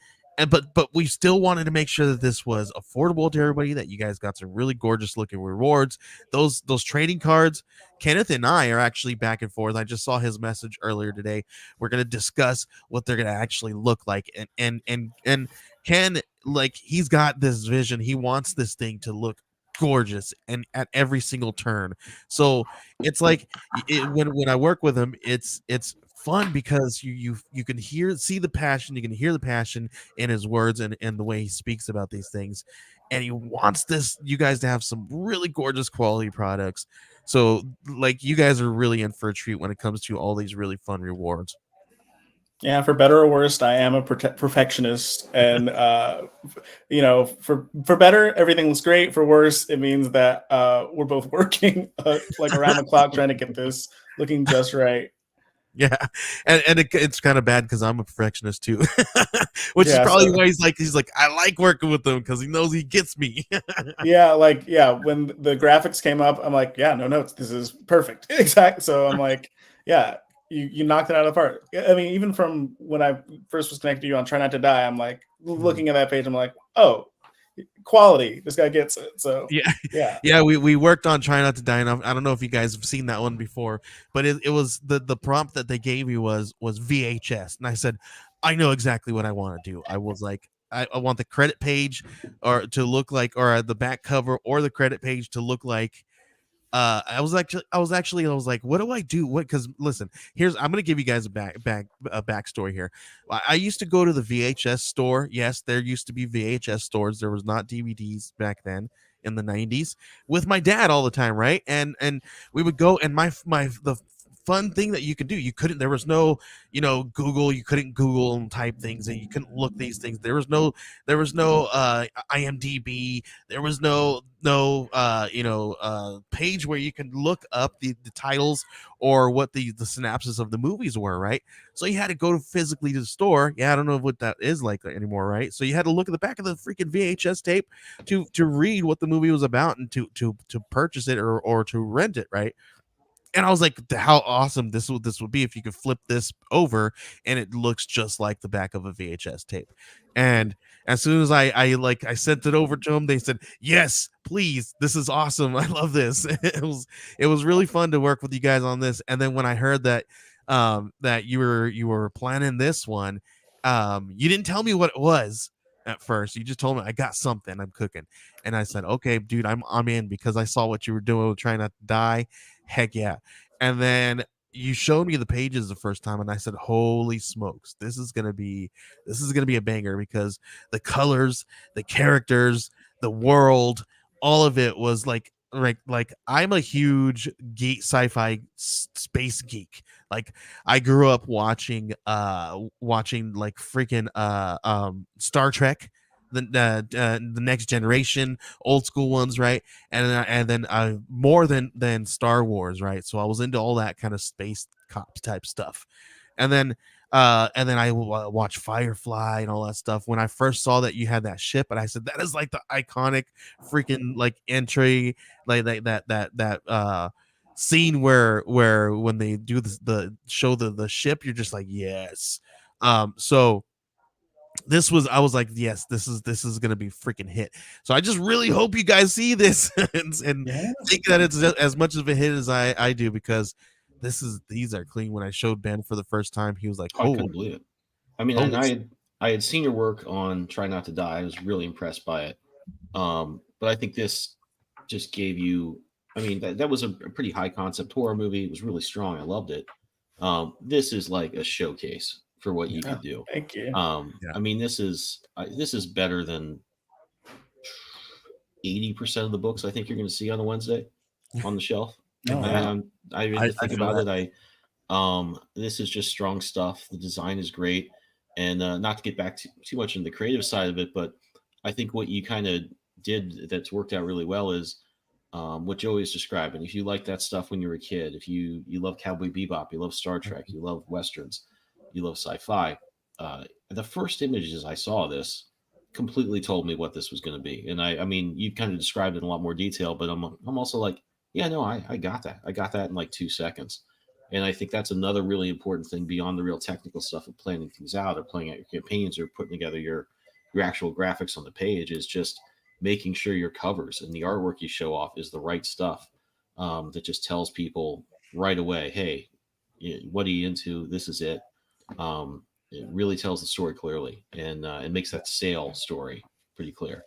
but we still wanted to make sure that this was affordable to everybody, that you guys got some really gorgeous looking rewards. Those trading cards, Kenneth and I are actually back and forth. I just saw his message earlier today. We're going to discuss what they're going to actually look like, and Ken, like, he's got this vision. He wants this thing to look gorgeous and at every single turn. So it's like, when I work with him, it's fun because you can see the passion. You can hear the passion in his words and the way he speaks about these things, and he wants you guys to have some really gorgeous quality products. So, like, you guys are really in for a treat when it comes to all these really fun rewards. Yeah, for better or worse, I am a perfectionist, and for better, everything looks great. For worse, it means that we're both working like around the clock trying to get this looking just right. Yeah, and it's kind of bad because I'm a perfectionist too, which is Yeah, probably so why he's like I like working with him because he knows he gets me. when the graphics came up, I'm like, yeah, no notes, this is perfect, exactly. So I'm like, yeah, you knocked it out of the park. I mean, even from when I first was connected to you on Try Not to Die, I'm like looking at that page, I'm like, oh, quality, this guy gets it. So Yeah, yeah, yeah. We worked on Try Not to Die. And I don't know if you guys have seen that one before, but it was the prompt that they gave me was VHS, and I said, I know exactly what I want to do. I was like, I want the credit page or to look like, or the back cover or the credit page to look like I was like, what do I do? What? Because listen, I'm gonna give you guys a backstory here. I used to go to the VHS store. Yes, there used to be VHS stores. There was not DVDs back then in the 90s with my dad all the time, right? And we would go, and the fun thing that you could do, you couldn't, there was no, Google, you couldn't Google and type things, and you couldn't look these things. There was no IMDb. There was no page where you can look up the titles or what the synopsis of the movies were, right? So you had to go physically to the store. Yeah, I don't know what that is like anymore, right? So you had to look at the back of the freaking VHS tape to read what the movie was about and to purchase it or to rent it, right? And I was like, how awesome this would be if you could flip this over and it looks just like the back of a VHS tape. And as soon as I sent it over to them, they said, yes, please, this is awesome. I love this. It was really fun to work with you guys on this. And then when I heard that you were planning this one, you didn't tell me what it was at first. You just told me I got something I'm cooking. And I said, okay, dude, I'm in because I saw what you were doing with Trying Not to Die. Heck yeah. And then you showed me the pages the first time and I said, holy smokes, this is gonna be a banger because the colors, the characters, the world, all of it was like I'm a huge sci-fi space geek. Like I grew up watching like freaking Star Trek, the Next Generation, old school ones, right? And then more than Star Wars, right? So I was into all that kind of space cops type stuff, and then I watched Firefly and all that stuff. When I first saw that you had that ship, and I said that is like the iconic freaking like entry, like that scene where when they do the show the ship, you're just like yes. So I was like, yes, this is gonna be freaking hit. So I just really hope you guys see this and yes, think that it's as much of a hit as I do because these are clean. When I showed Ben for the first time, he was like, I oh, couldn't believe it. I mean, and holy I had seen your work on Try Not to Die. I was really impressed by it. But I think this just gave you. I mean, that was a pretty high concept horror movie. It was really strong. I loved it. This is like a showcase for what you yeah, could do. thank you. Yeah. I mean, this is better than 80% of the books I think you're going to see on a Wednesday on the shelf. Oh, I wow. mean, I I, really I think feel about that. it. This is just strong stuff. The design is great, and not to get back too much into the creative side of it, but I think what you kind of did that's worked out really well is what Joey is describing. If you like that stuff when you were a kid, if you love Cowboy Bebop, you love Star Trek, you love westerns, you love sci-fi. The first images I saw of this completely told me what this was going to be, and I mean, you kind of described it in a lot more detail, but I'm also like, yeah, no, I got that. I got that in like 2 seconds. And I think that's another really important thing beyond the real technical stuff of planning things out or playing out your campaigns or putting together your actual graphics on the page is just making sure your covers and the artwork you show off is the right stuff that just tells people right away, hey, what are you into? This is it. It really tells the story clearly and it makes that sale story pretty clear.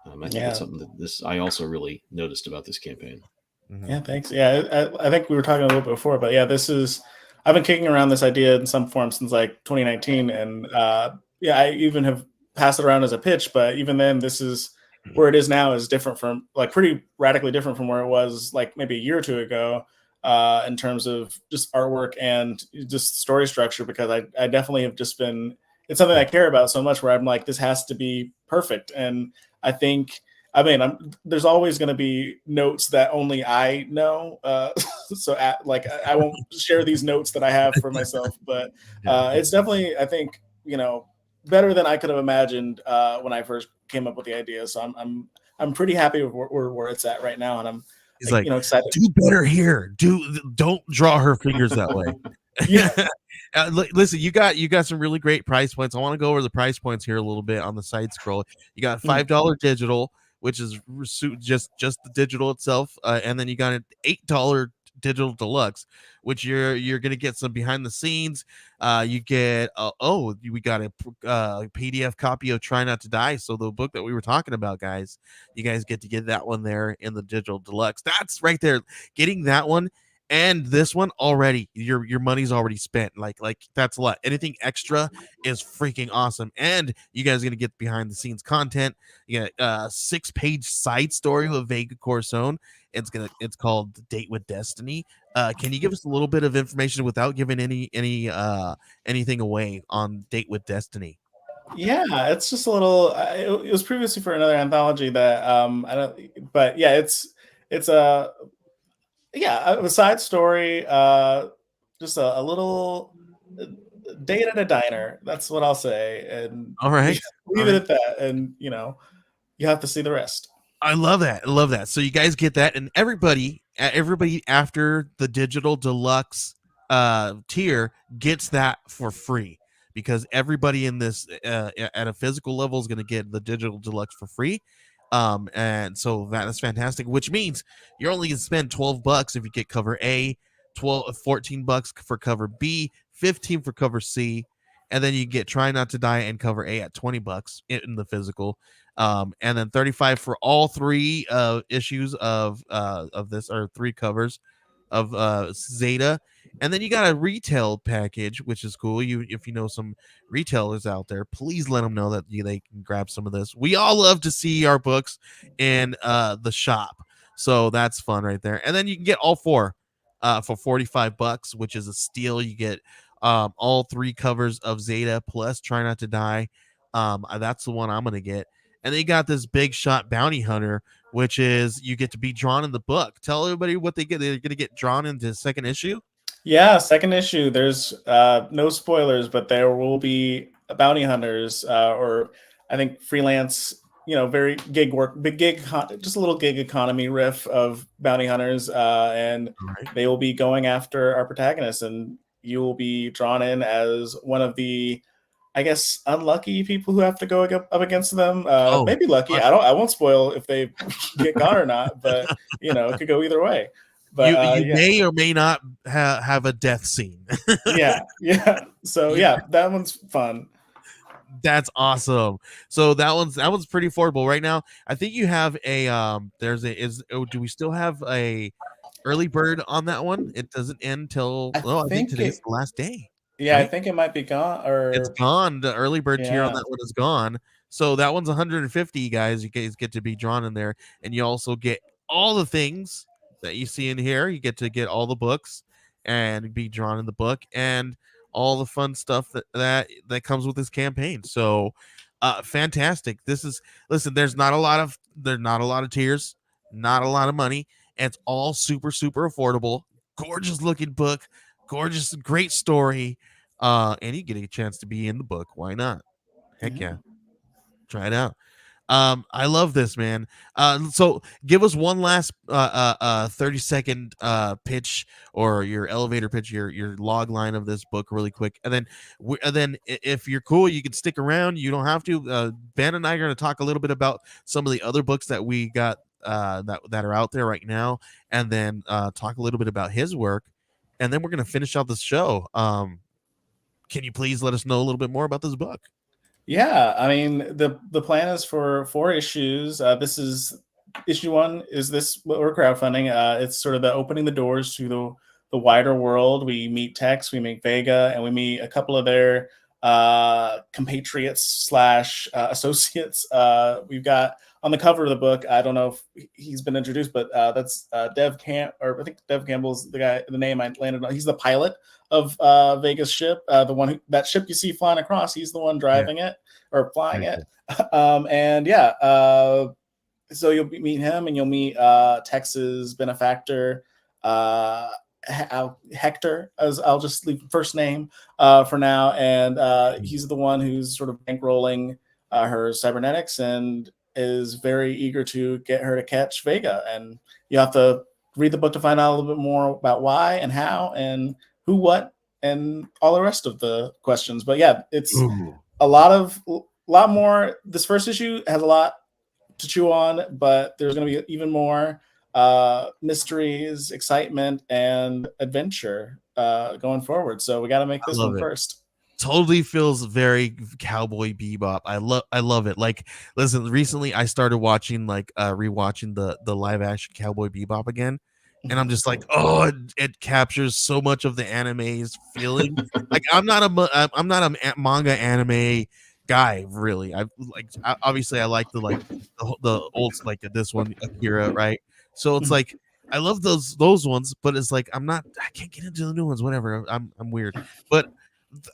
I think that's Yeah, something that this I also really noticed about this campaign. Mhm. yeah, thanks. Yeah, I think we were talking a little bit before, but yeah, I've been kicking around this idea in some form since like 2019, and yeah, I even have passed it around as a pitch. But even then, this is where it is now is different from like pretty radically different from where it was like maybe a year or two ago. in terms of just artwork and just story structure, because I definitely have just been, it's something I care about so much where I'm like, this has to be perfect. And I think, I mean, there's always going to be notes that only I know. So I won't share these notes that I have for myself, but it's definitely, I think, better than I could have imagined when I first came up with the idea. So I'm pretty happy with where it's at right now. And I'm He's like, excited. do better here. Don't draw her fingers that way. Yeah. Listen, you got some really great price points. I want to go over the price points here a little bit on the side scroll. You got $5 digital, which is just the digital itself, and then you got an $8 digital deluxe, which you're gonna get some behind the scenes. You get we got a PDF copy of Try Not to Die. So the book that we were talking about, guys, you guys get to get that one there in the digital deluxe. That's right there, getting that one. And this one already, your money's already spent. Like that's a lot. Anything extra is freaking awesome. And you guys are gonna get behind the scenes content. You get a 6-page side story with Vega Corsone. It's called Date with Destiny. Can you give us a little bit of information without giving anything away on Date with Destiny? Yeah, it's just a little. It was previously for another anthology that I don't. But yeah, it's a side story. Just a little date at a diner. That's what I'll say, and All right, leave it at that. And you have to see the rest. I love that. I love that. So you guys get that, and everybody after the digital deluxe tier gets that for free, because everybody in this at a physical level is going to get the digital deluxe for free. And so that's fantastic, which means you're only going to spend $12 if you get cover A, 14 bucks for cover B, 15 for cover C, and then you get Try Not to Die and cover A at $20 in the physical. And then 35 for all 3 issues of this, or 3 covers of Zeta. And then you got a retail package, which is cool. If you know some retailers out there, please let them know that they can grab some of this. We all love to see our books in the shop, so that's fun right there. And then you can get all 4 for $45, which is a steal. You get all 3 covers of Zeta plus Try Not to Die. That's the one I'm gonna get. And they got this big shot bounty hunter, which is you get to be drawn in the book. Tell everybody what they get. They're gonna get drawn into the 2nd issue. Yeah, 2nd issue. There's no spoilers, but there will be bounty hunters, or I think freelance, very gig work, big gig, just a little gig economy riff of bounty hunters, and they will be going after our protagonists, and you will be drawn in as one of the, I guess, unlucky people who have to go up against them. Maybe lucky. I won't spoil if they get caught or not, but it could go either way. But you may or may not have a death scene. yeah. So that one's fun. That's awesome. So that one's pretty affordable right now. I think you have a do we still have a early bird on that one? It doesn't end till I think today's the last day. Yeah, right? I think it might be gone, or it's gone. The early bird tier on that one is gone. So that one's 150, guys. You guys get to be drawn in there, and you also get all the things that you see in here. You get to get all the books and be drawn in the book, and all the fun stuff that comes with this campaign. So fantastic. Listen, there's not a lot of tiers, not a lot of money, and it's all super affordable. Gorgeous looking book, gorgeous, great story, and you get a chance to be in the book. Why not? Heck yeah. Try it out. I love this, man. So give us one last 30-second pitch, or your elevator pitch, your log line of this book really quick, and then if you're cool, you can stick around. You don't have to. Ben and I are going to talk a little bit about some of the other books that we got that are out there right now, and then talk a little bit about his work, and then we're going to finish out the show. Can you please let us know a little bit more about this book? Yeah, I mean, the plan is for 4 issues. This is issue 1. Is this what we're crowdfunding? It's sort of the opening the doors to the wider world. We meet Tex, we meet Vega, and we meet a couple of their compatriots slash associates. We've got on the cover of the book, I don't know if he's been introduced, but that's Dev Camp, or I think Dev Campbell's the guy, the name I landed on. He's the pilot of Vega's ship, the one that ship you see flying across. He's the one driving it or flying it. And yeah, so you'll meet him, and you'll meet Tex's benefactor, Hector, as I'll just leave first name for now. And he's the one who's sort of bankrolling her cybernetics and is very eager to get her to catch Vega. And you have to read the book to find out a little bit more about why and how and who, what, and all the rest of the questions. But yeah, it's a lot more. This first issue has a lot to chew on, but there's going to be even more mysteries, excitement, and adventure going forward. So we got to make this one first. Totally feels very Cowboy Bebop. I love it. Like, listen, recently I started watching rewatching the live action Cowboy Bebop again, and I'm just like, oh, it captures so much of the anime's feeling. Like, I'm not a manga anime guy, really. Obviously I like the old, like this one, Akira, right? So it's like I love those ones, but it's like I can't get into the new ones. Whatever, I'm weird, but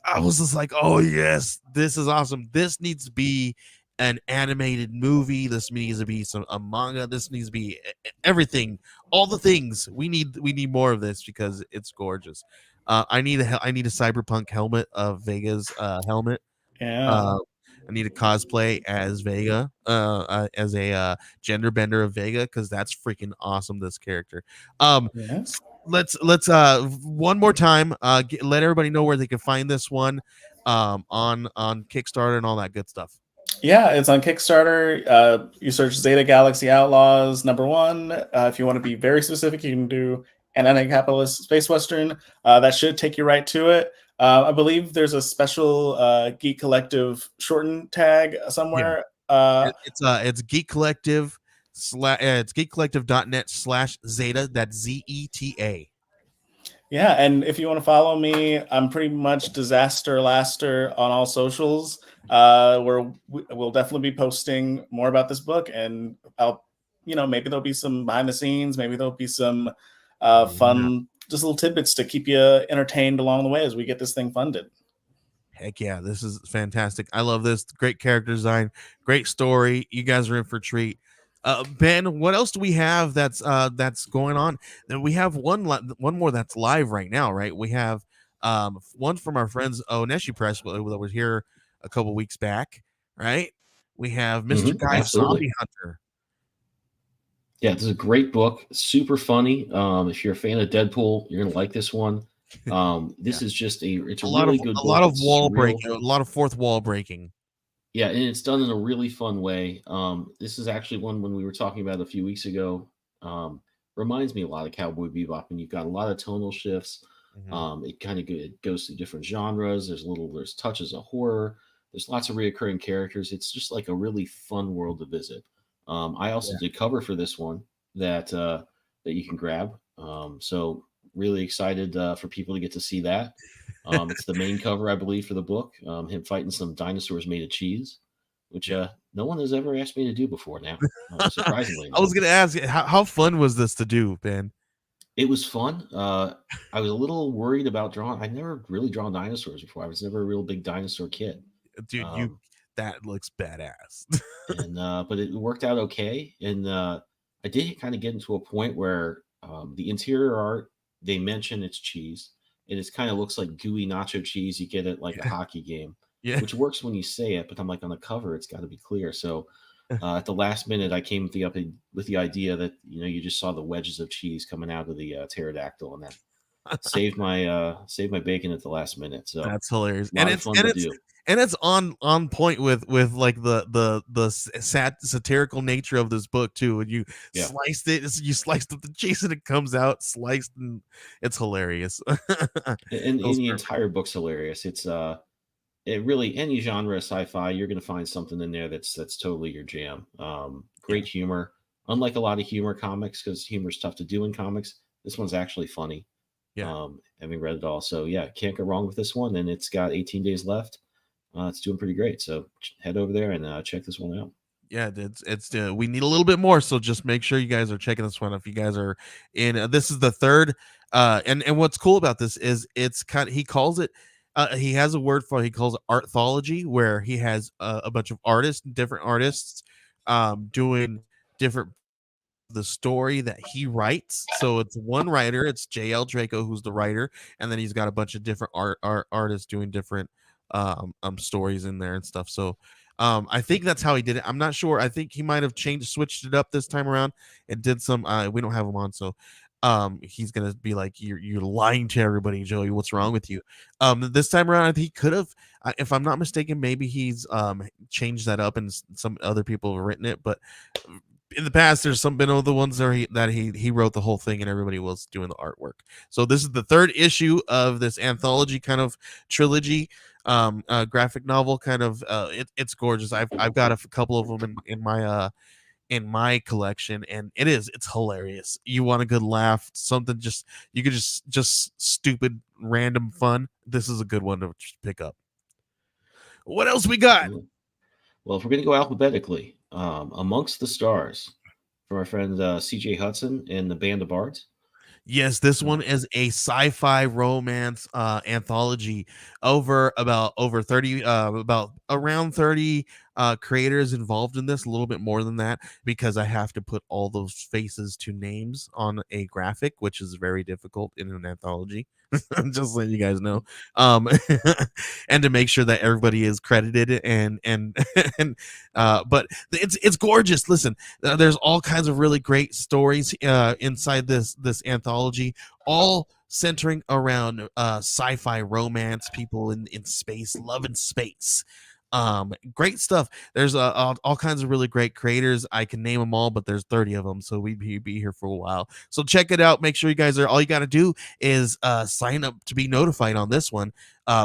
I was just like, oh yes, this is awesome. This needs to be an animated movie. This needs to be a manga. This needs to be everything, all the things. We need more of this because it's gorgeous. I need a cyberpunk helmet of Vega's helmet. Yeah. I need a cosplay as Vega, as a gender bender of Vega, because that's freaking awesome. This character. Let's one more time let everybody know where they can find this one on Kickstarter and all that good stuff. Yeah, it's on Kickstarter. You search Zeta Galaxy Outlaws #1. If you want to be very specific, you can do an anti-capitalist space western. That should take you right to it. I believe there's a special Geek Collective shortened tag somewhere. Yeah. It's Geek Collective it's geekcollective.net/Zeta. That's ZETA. Yeah, and if you want to follow me, I'm pretty much Disaster Laster on all socials. Where we'll definitely be posting more about this book, and maybe there'll be some behind the scenes, maybe there'll be some fun, just little tidbits to keep you entertained along the way as we get this thing funded. Heck yeah, this is fantastic. I love this. Great character design, great story. You guys are in for a treat. Ben, what else do we have that's going on? Then we have one more that's live right now, right? We have one from our friends Oneshi Press that was here a couple weeks back, right? We have Mr. Guy Zombie Hunter. Yeah, this is a great book, super funny. If you're a fan of Deadpool, you're gonna like this one. This is just a really good book. A lot of wall breaking, a lot of fourth wall breaking. Yeah, and it's done in a really fun way. This is actually one when we were talking about a few weeks ago. Reminds me a lot of Cowboy Bebop, and you've got a lot of tonal shifts. It kind of goes through different genres. There's touches of horror. There's lots of reoccurring characters. It's just like a really fun world to visit. I also did cover for this one that you can grab. So really excited for people to get to see that. It's the main cover, I believe, for the book. Him fighting some dinosaurs made of cheese, which no one has ever asked me to do before now, surprisingly. I was going to ask, how fun was this to do, Ben? It was fun. I was a little worried about drawing. I'd never really drawn dinosaurs before. I was never a real big dinosaur kid. Dude, that looks badass. But it worked out okay. And I did kind of get into a point where the interior art, they mention it's cheese. And it kind of looks like gooey nacho cheese you get at like a hockey game, which works when you say it. But I'm like, on the cover, it's got to be clear. So at the last minute, I came with the idea that you just saw the wedges of cheese coming out of the pterodactyl, and that saved my bacon at the last minute. So that's hilarious, and it's on point with like the satirical nature of this book too. When you sliced up the cheese and it comes out sliced, and it's hilarious. and the entire book's hilarious. It's it really, any genre of sci-fi, you're going to find something in there that's totally your jam. Great humor, unlike a lot of humor comics, because humor is tough to do in comics. This one's actually funny. Having read it all, so can't go wrong with this one. And it's got 18 days left. it's doing pretty great. So head over there and check this one out. Yeah, it's we need a little bit more, so just make sure you guys are checking this one. If you guys are in, this is the third, and what's cool about this is it's kind of, he calls it, he has a word for it, he calls it artthology, where he has a bunch of artists, different artists, doing different the story that he writes. So it's one writer, it's JL Draco who's the writer, and then he's got a bunch of different artists doing different stories in there and stuff. So I think that's how he did it. I'm not sure. I think he might have switched it up this time around and did some we don't have him on, so he's gonna be like, you're lying to everybody, Joey, what's wrong with you? This time around I think he could have, if I'm not mistaken, maybe he's changed that up and some other people have written it, but in the past there's some been other ones that he wrote the whole thing and everybody was doing the artwork. So this is the third issue of this anthology kind of trilogy, graphic novel kind of, it's gorgeous. I've got a couple of them in my collection, and it's hilarious. You want a good laugh, something just you could just stupid random fun. This is a good one to just pick up. What else we got? Well, if we're going to go alphabetically, Amongst the Stars from our friend CJ Hudson and the Band of Bards. Yes, this one is a sci-fi romance anthology. Over 30, about around 30 creators involved in this, a little bit more than that, because I have to put all those faces to names on a graphic, which is very difficult in an anthology. Just letting you guys know, and to make sure that everybody is credited and but it's gorgeous. Listen, there's all kinds of really great stories inside this anthology, all centering around sci-fi romance, people in space, love in space. Great stuff. There's all kinds of really great creators. I can name them all, but there's 30 of them, so we'd be here for a while. So check it out. Make sure you guys are, all you got to do is sign up to be notified on this one.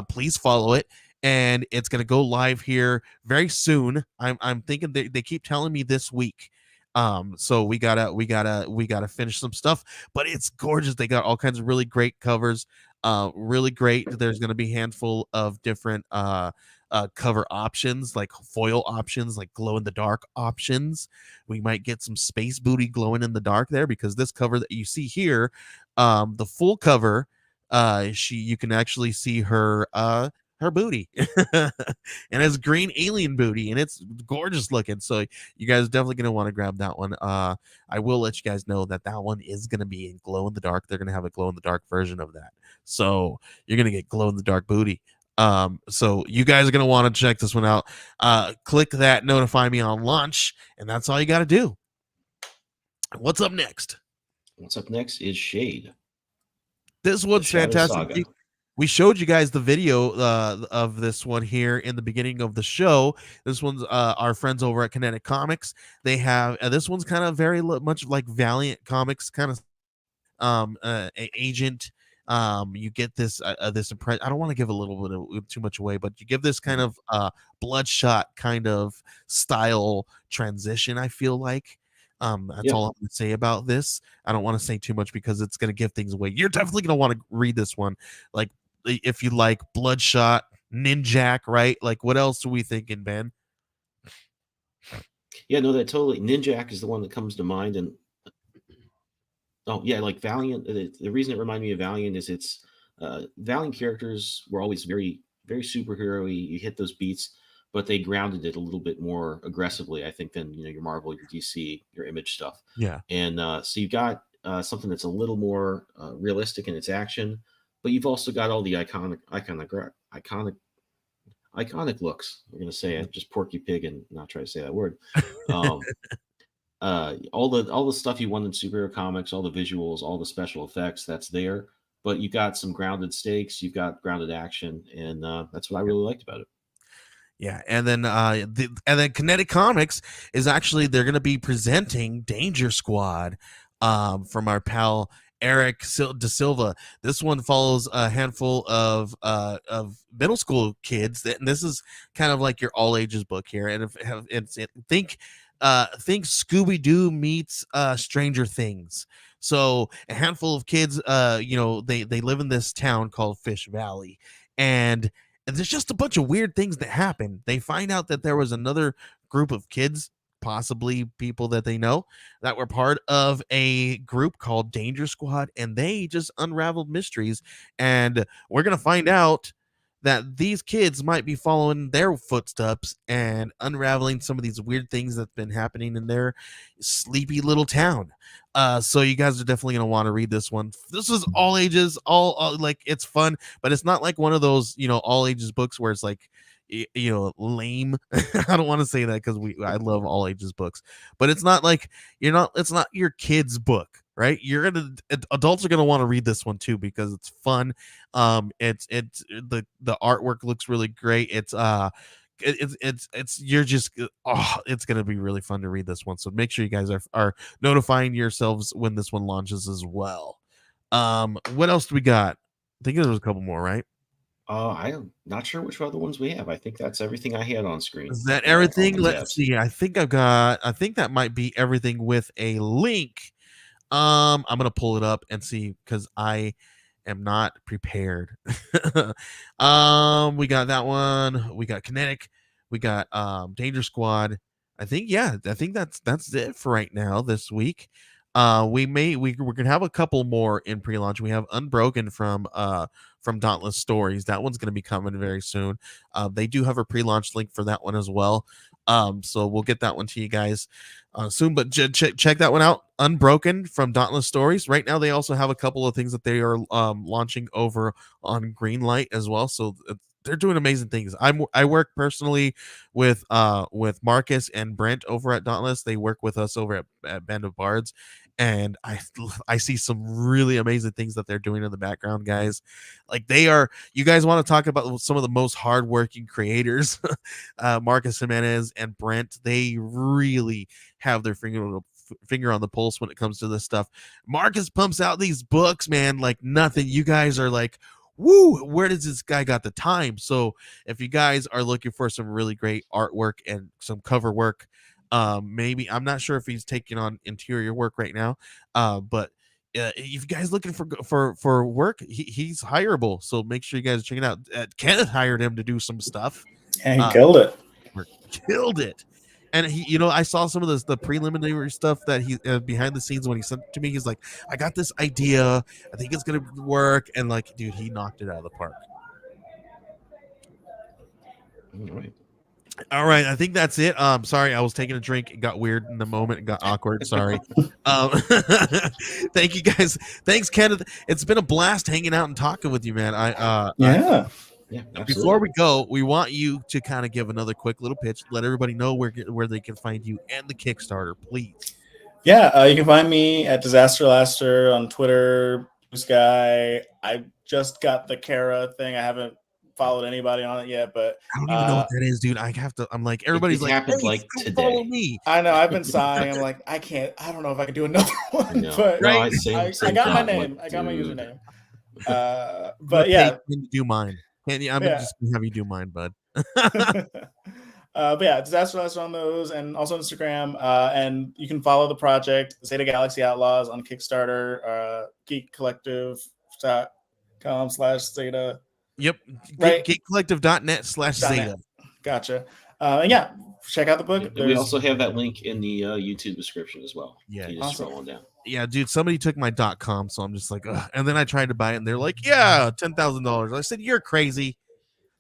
Please follow it, and it's going to go live here very soon. I'm thinking they keep telling me this week. So we gotta finish some stuff, but it's gorgeous. They got all kinds of really great covers, really great. There's going to be a handful of different cover options, like foil options, like glow in the dark options. We might get some space booty glowing in the dark there, because this cover that you see here, the full cover, you can actually see her booty and it's green alien booty, and it's gorgeous looking. So you guys are definitely going to want to grab that one. I will let you guys know that one is going to be in glow in the dark. They're going to have a glow in the dark version of that, so you're going to get glow in the dark booty. So you guys are going to want to check this one out. Click that notify me on launch, and that's all you got to do. What's up next? What's up next is Shade. This one's fantastic. We showed you guys the video of this one here in the beginning of the show. This one's our friends over at Kinetic Comics. They have this one's kind of very much like Valiant Comics, kind of agent. You get this this impression. I don't want to give a little bit of too much away, but you give this kind of Bloodshot kind of style transition, I feel like. That's all I'm going to say about this. I don't want to say too much because it's going to give things away. You're definitely going to want to read this one. Like, if you like Bloodshot, Ninjak, right? Like, what else are we thinking, Ben? Yeah, no, that totally. Ninjak is the one that comes to mind. And oh yeah, like Valiant. The reason it reminded me of Valiant is it's Valiant characters were always very, very superhero-y. You hit those beats, but they grounded it a little bit more aggressively, I think, than your Marvel, your DC, your Image stuff. Yeah. And so you've got something that's a little more realistic in its action, but you've also got all the iconic looks. We're gonna say it, just Porky Pig and not try to say that word. All the stuff you want in superhero comics, all the visuals, all the special effects, that's there. But you've got some grounded stakes, you've got grounded action, and that's what I really liked about it. Yeah, and then Kinetic Comics is actually, they're going to be presenting Danger Squad from our pal Eric De Silva. This one follows a handful of middle school kids. And this is kind of like your all ages book here. And think Scooby-Doo meets Stranger Things. So a handful of kids, they live in this town called Fish Valley, and and there's just a bunch of weird things that happen. They find out that there was another group of kids, possibly people that they know, that were part of a group called Danger Squad, and they just unraveled mysteries. And we're gonna find out that these kids might be following their footsteps and unraveling some of these weird things that's been happening in their sleepy little town. So you guys are definitely going to want to read this one. This is all ages, all like, it's fun, but it's not like one of those, all ages books where it's like, lame. I don't want to say that because I love all ages books, but it's not like it's not your kid's book, right? Adults are gonna want to read this one too because it's fun. It's the artwork looks really great. You're just it's gonna be really fun to read this one. So make sure you guys are notifying yourselves when this one launches as well. What else do we got? I think there was a couple more, right? I am not sure which other ones we have. I think that's everything I had on screen. Is that everything? Let's see. I think that might be everything with a link. I'm gonna pull it up and see because I am not prepared. We got that one. We got Kinetic. We got Danger Squad. I think that's it for right now this week. We're gonna have a couple more in pre-launch. We have Unbroken from Dauntless Stories. That one's gonna be coming very soon. They do have a pre-launch link for that one as well. So we'll get that one to you guys soon. But check that one out. Unbroken from Dauntless Stories. Right now, they also have a couple of things that they are launching over on Greenlight as well. So they're doing amazing things. I work personally with Marcus and Brent over at Dauntless. They work with us over at Band of Bards, and I see some really amazing things that they're doing in the background, guys. Like you guys want to talk about some of the most hardworking creators, Marcus Jimenez and Brent. They really have their finger on the pulse when it comes to this stuff. Marcus pumps out these books, man, like nothing. You guys are like, woo, where does this guy got the time? So if you guys are looking for some really great artwork and some cover work, maybe I'm not sure if he's taking on interior work right now, but if you guys looking for work, he's hireable. So make sure you guys check it out. Kenneth hired him to do some stuff. And he killed it. Killed it. And he, I saw some of the preliminary stuff that he behind the scenes when he sent it to me. He's like, I got this idea. I think it's gonna work. And like, dude, he knocked it out of the park. All right, I think that's it. Sorry, I was taking a drink. It got weird in the moment. It got awkward. Sorry. Thank you guys. Thanks, Kenneth. It's been a blast hanging out and talking with you, man. Yeah. Before we go, we want you to kind of give another quick little pitch. Let everybody know where they can find you and the Kickstarter, please. Yeah, you can find me at Disaster Laster on Twitter, Blue Sky. I just got the Kara thing. I haven't followed anybody on it yet, but I don't even know what that is, dude. I'm like, everybody's like, happened hey, like today. Follow me. I know. I've been sighing. I'm like, I don't know if I can do another one. But No, I got my name. I got my username. But yeah, can you do mine? I'm just gonna have you do mine, bud. But yeah, Disaster Laster on those, and also Instagram. And you can follow the project Zeta Galaxy Outlaws on Kickstarter, geekcollective.com/Zeta. Yep. Right. Geekcollective.net/Zeta. Gotcha. And yeah, check out the book. We also have that link in the YouTube description as well. Yeah. You just scroll on down. Yeah, dude, somebody took my .com, so I'm just like, ugh. And then I tried to buy it, and they're like, yeah, $10,000. I said, you're crazy.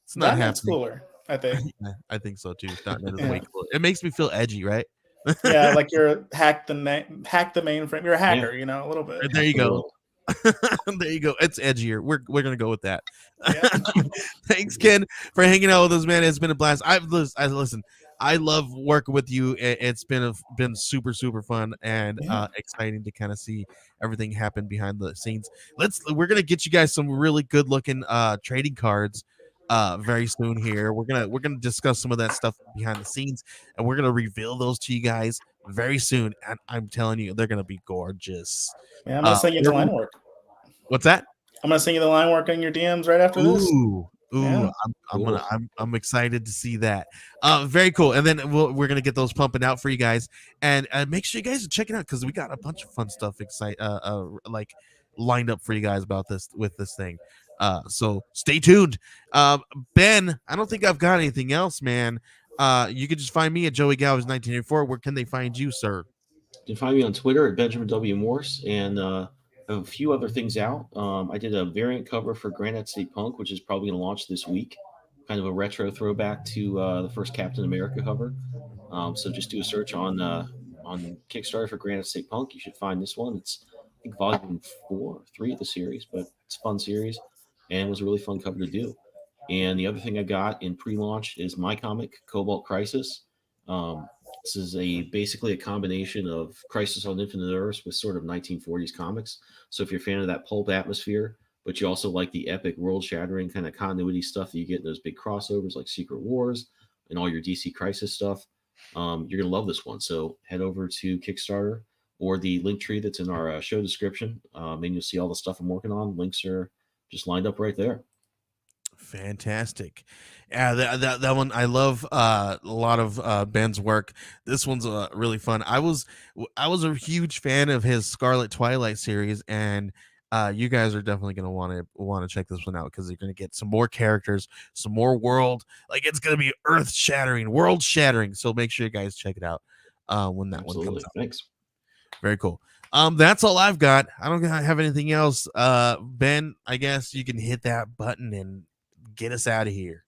It's not happening. That's cooler, I think. I think so, too. .net is way cooler. It makes me feel edgy, right? Yeah, like you're hack the mainframe. You're a hacker, a little bit. There you go. There you go. It's edgier. We're gonna go with that. Yeah. Thanks, Ken, for hanging out with us, man. It's been a blast. Listen. I love working with you. It's been super fun and exciting to kind of see everything happen behind the scenes. We're gonna get you guys some really good looking trading cards very soon here. We're gonna discuss some of that stuff behind the scenes, and we're gonna reveal those to you guys very soon. And I'm telling you, they're gonna be gorgeous. Yeah, I'm gonna send you the line work. What's that? I'm gonna send you the line work on your DMs right after this. Ooh, yeah. I'm excited to see that. Very cool. And then we're gonna get those pumping out for you guys, and make sure you guys are checking out because we got a bunch of fun stuff like lined up for you guys with this thing. So stay tuned. Ben, I don't think I've got anything else, man. You can just find me at Joey Galvez 1984. Where can they find you, sir? You can find me on Twitter at Benjamin W. Morse, and a few other things out. I did a variant cover for Granite State Punk, which is probably going to launch this week. Kind of a retro throwback to the first Captain America cover. So just do a search on Kickstarter for Granite State Punk. You should find this one. It's I think volume 3 of the series, but it's a fun series and it was a really fun cover to do. And the other thing I got in pre-launch is my comic Cobalt Crisis. This is basically a combination of Crisis on Infinite Earths with sort of 1940s comics. So if you're a fan of that pulp atmosphere, but you also like the epic world-shattering kind of continuity stuff that you get in those big crossovers like Secret Wars and all your DC Crisis stuff, you're going to love this one. So head over to Kickstarter or the link tree that's in our show description, and you'll see all the stuff I'm working on. Links are just lined up right there. Fantastic. Yeah, that one I love. A lot of Ben's work. This one's really fun. I was a huge fan of his Scarlet Twilight series, and you guys are definitely gonna want to check this one out because you're gonna get some more characters, some more world. Like it's gonna be earth shattering, world shattering. So make sure you guys check it out when that one comes out. Thanks. Very cool. That's all I've got. I don't have anything else. Ben, I guess you can hit that button and get us out of here.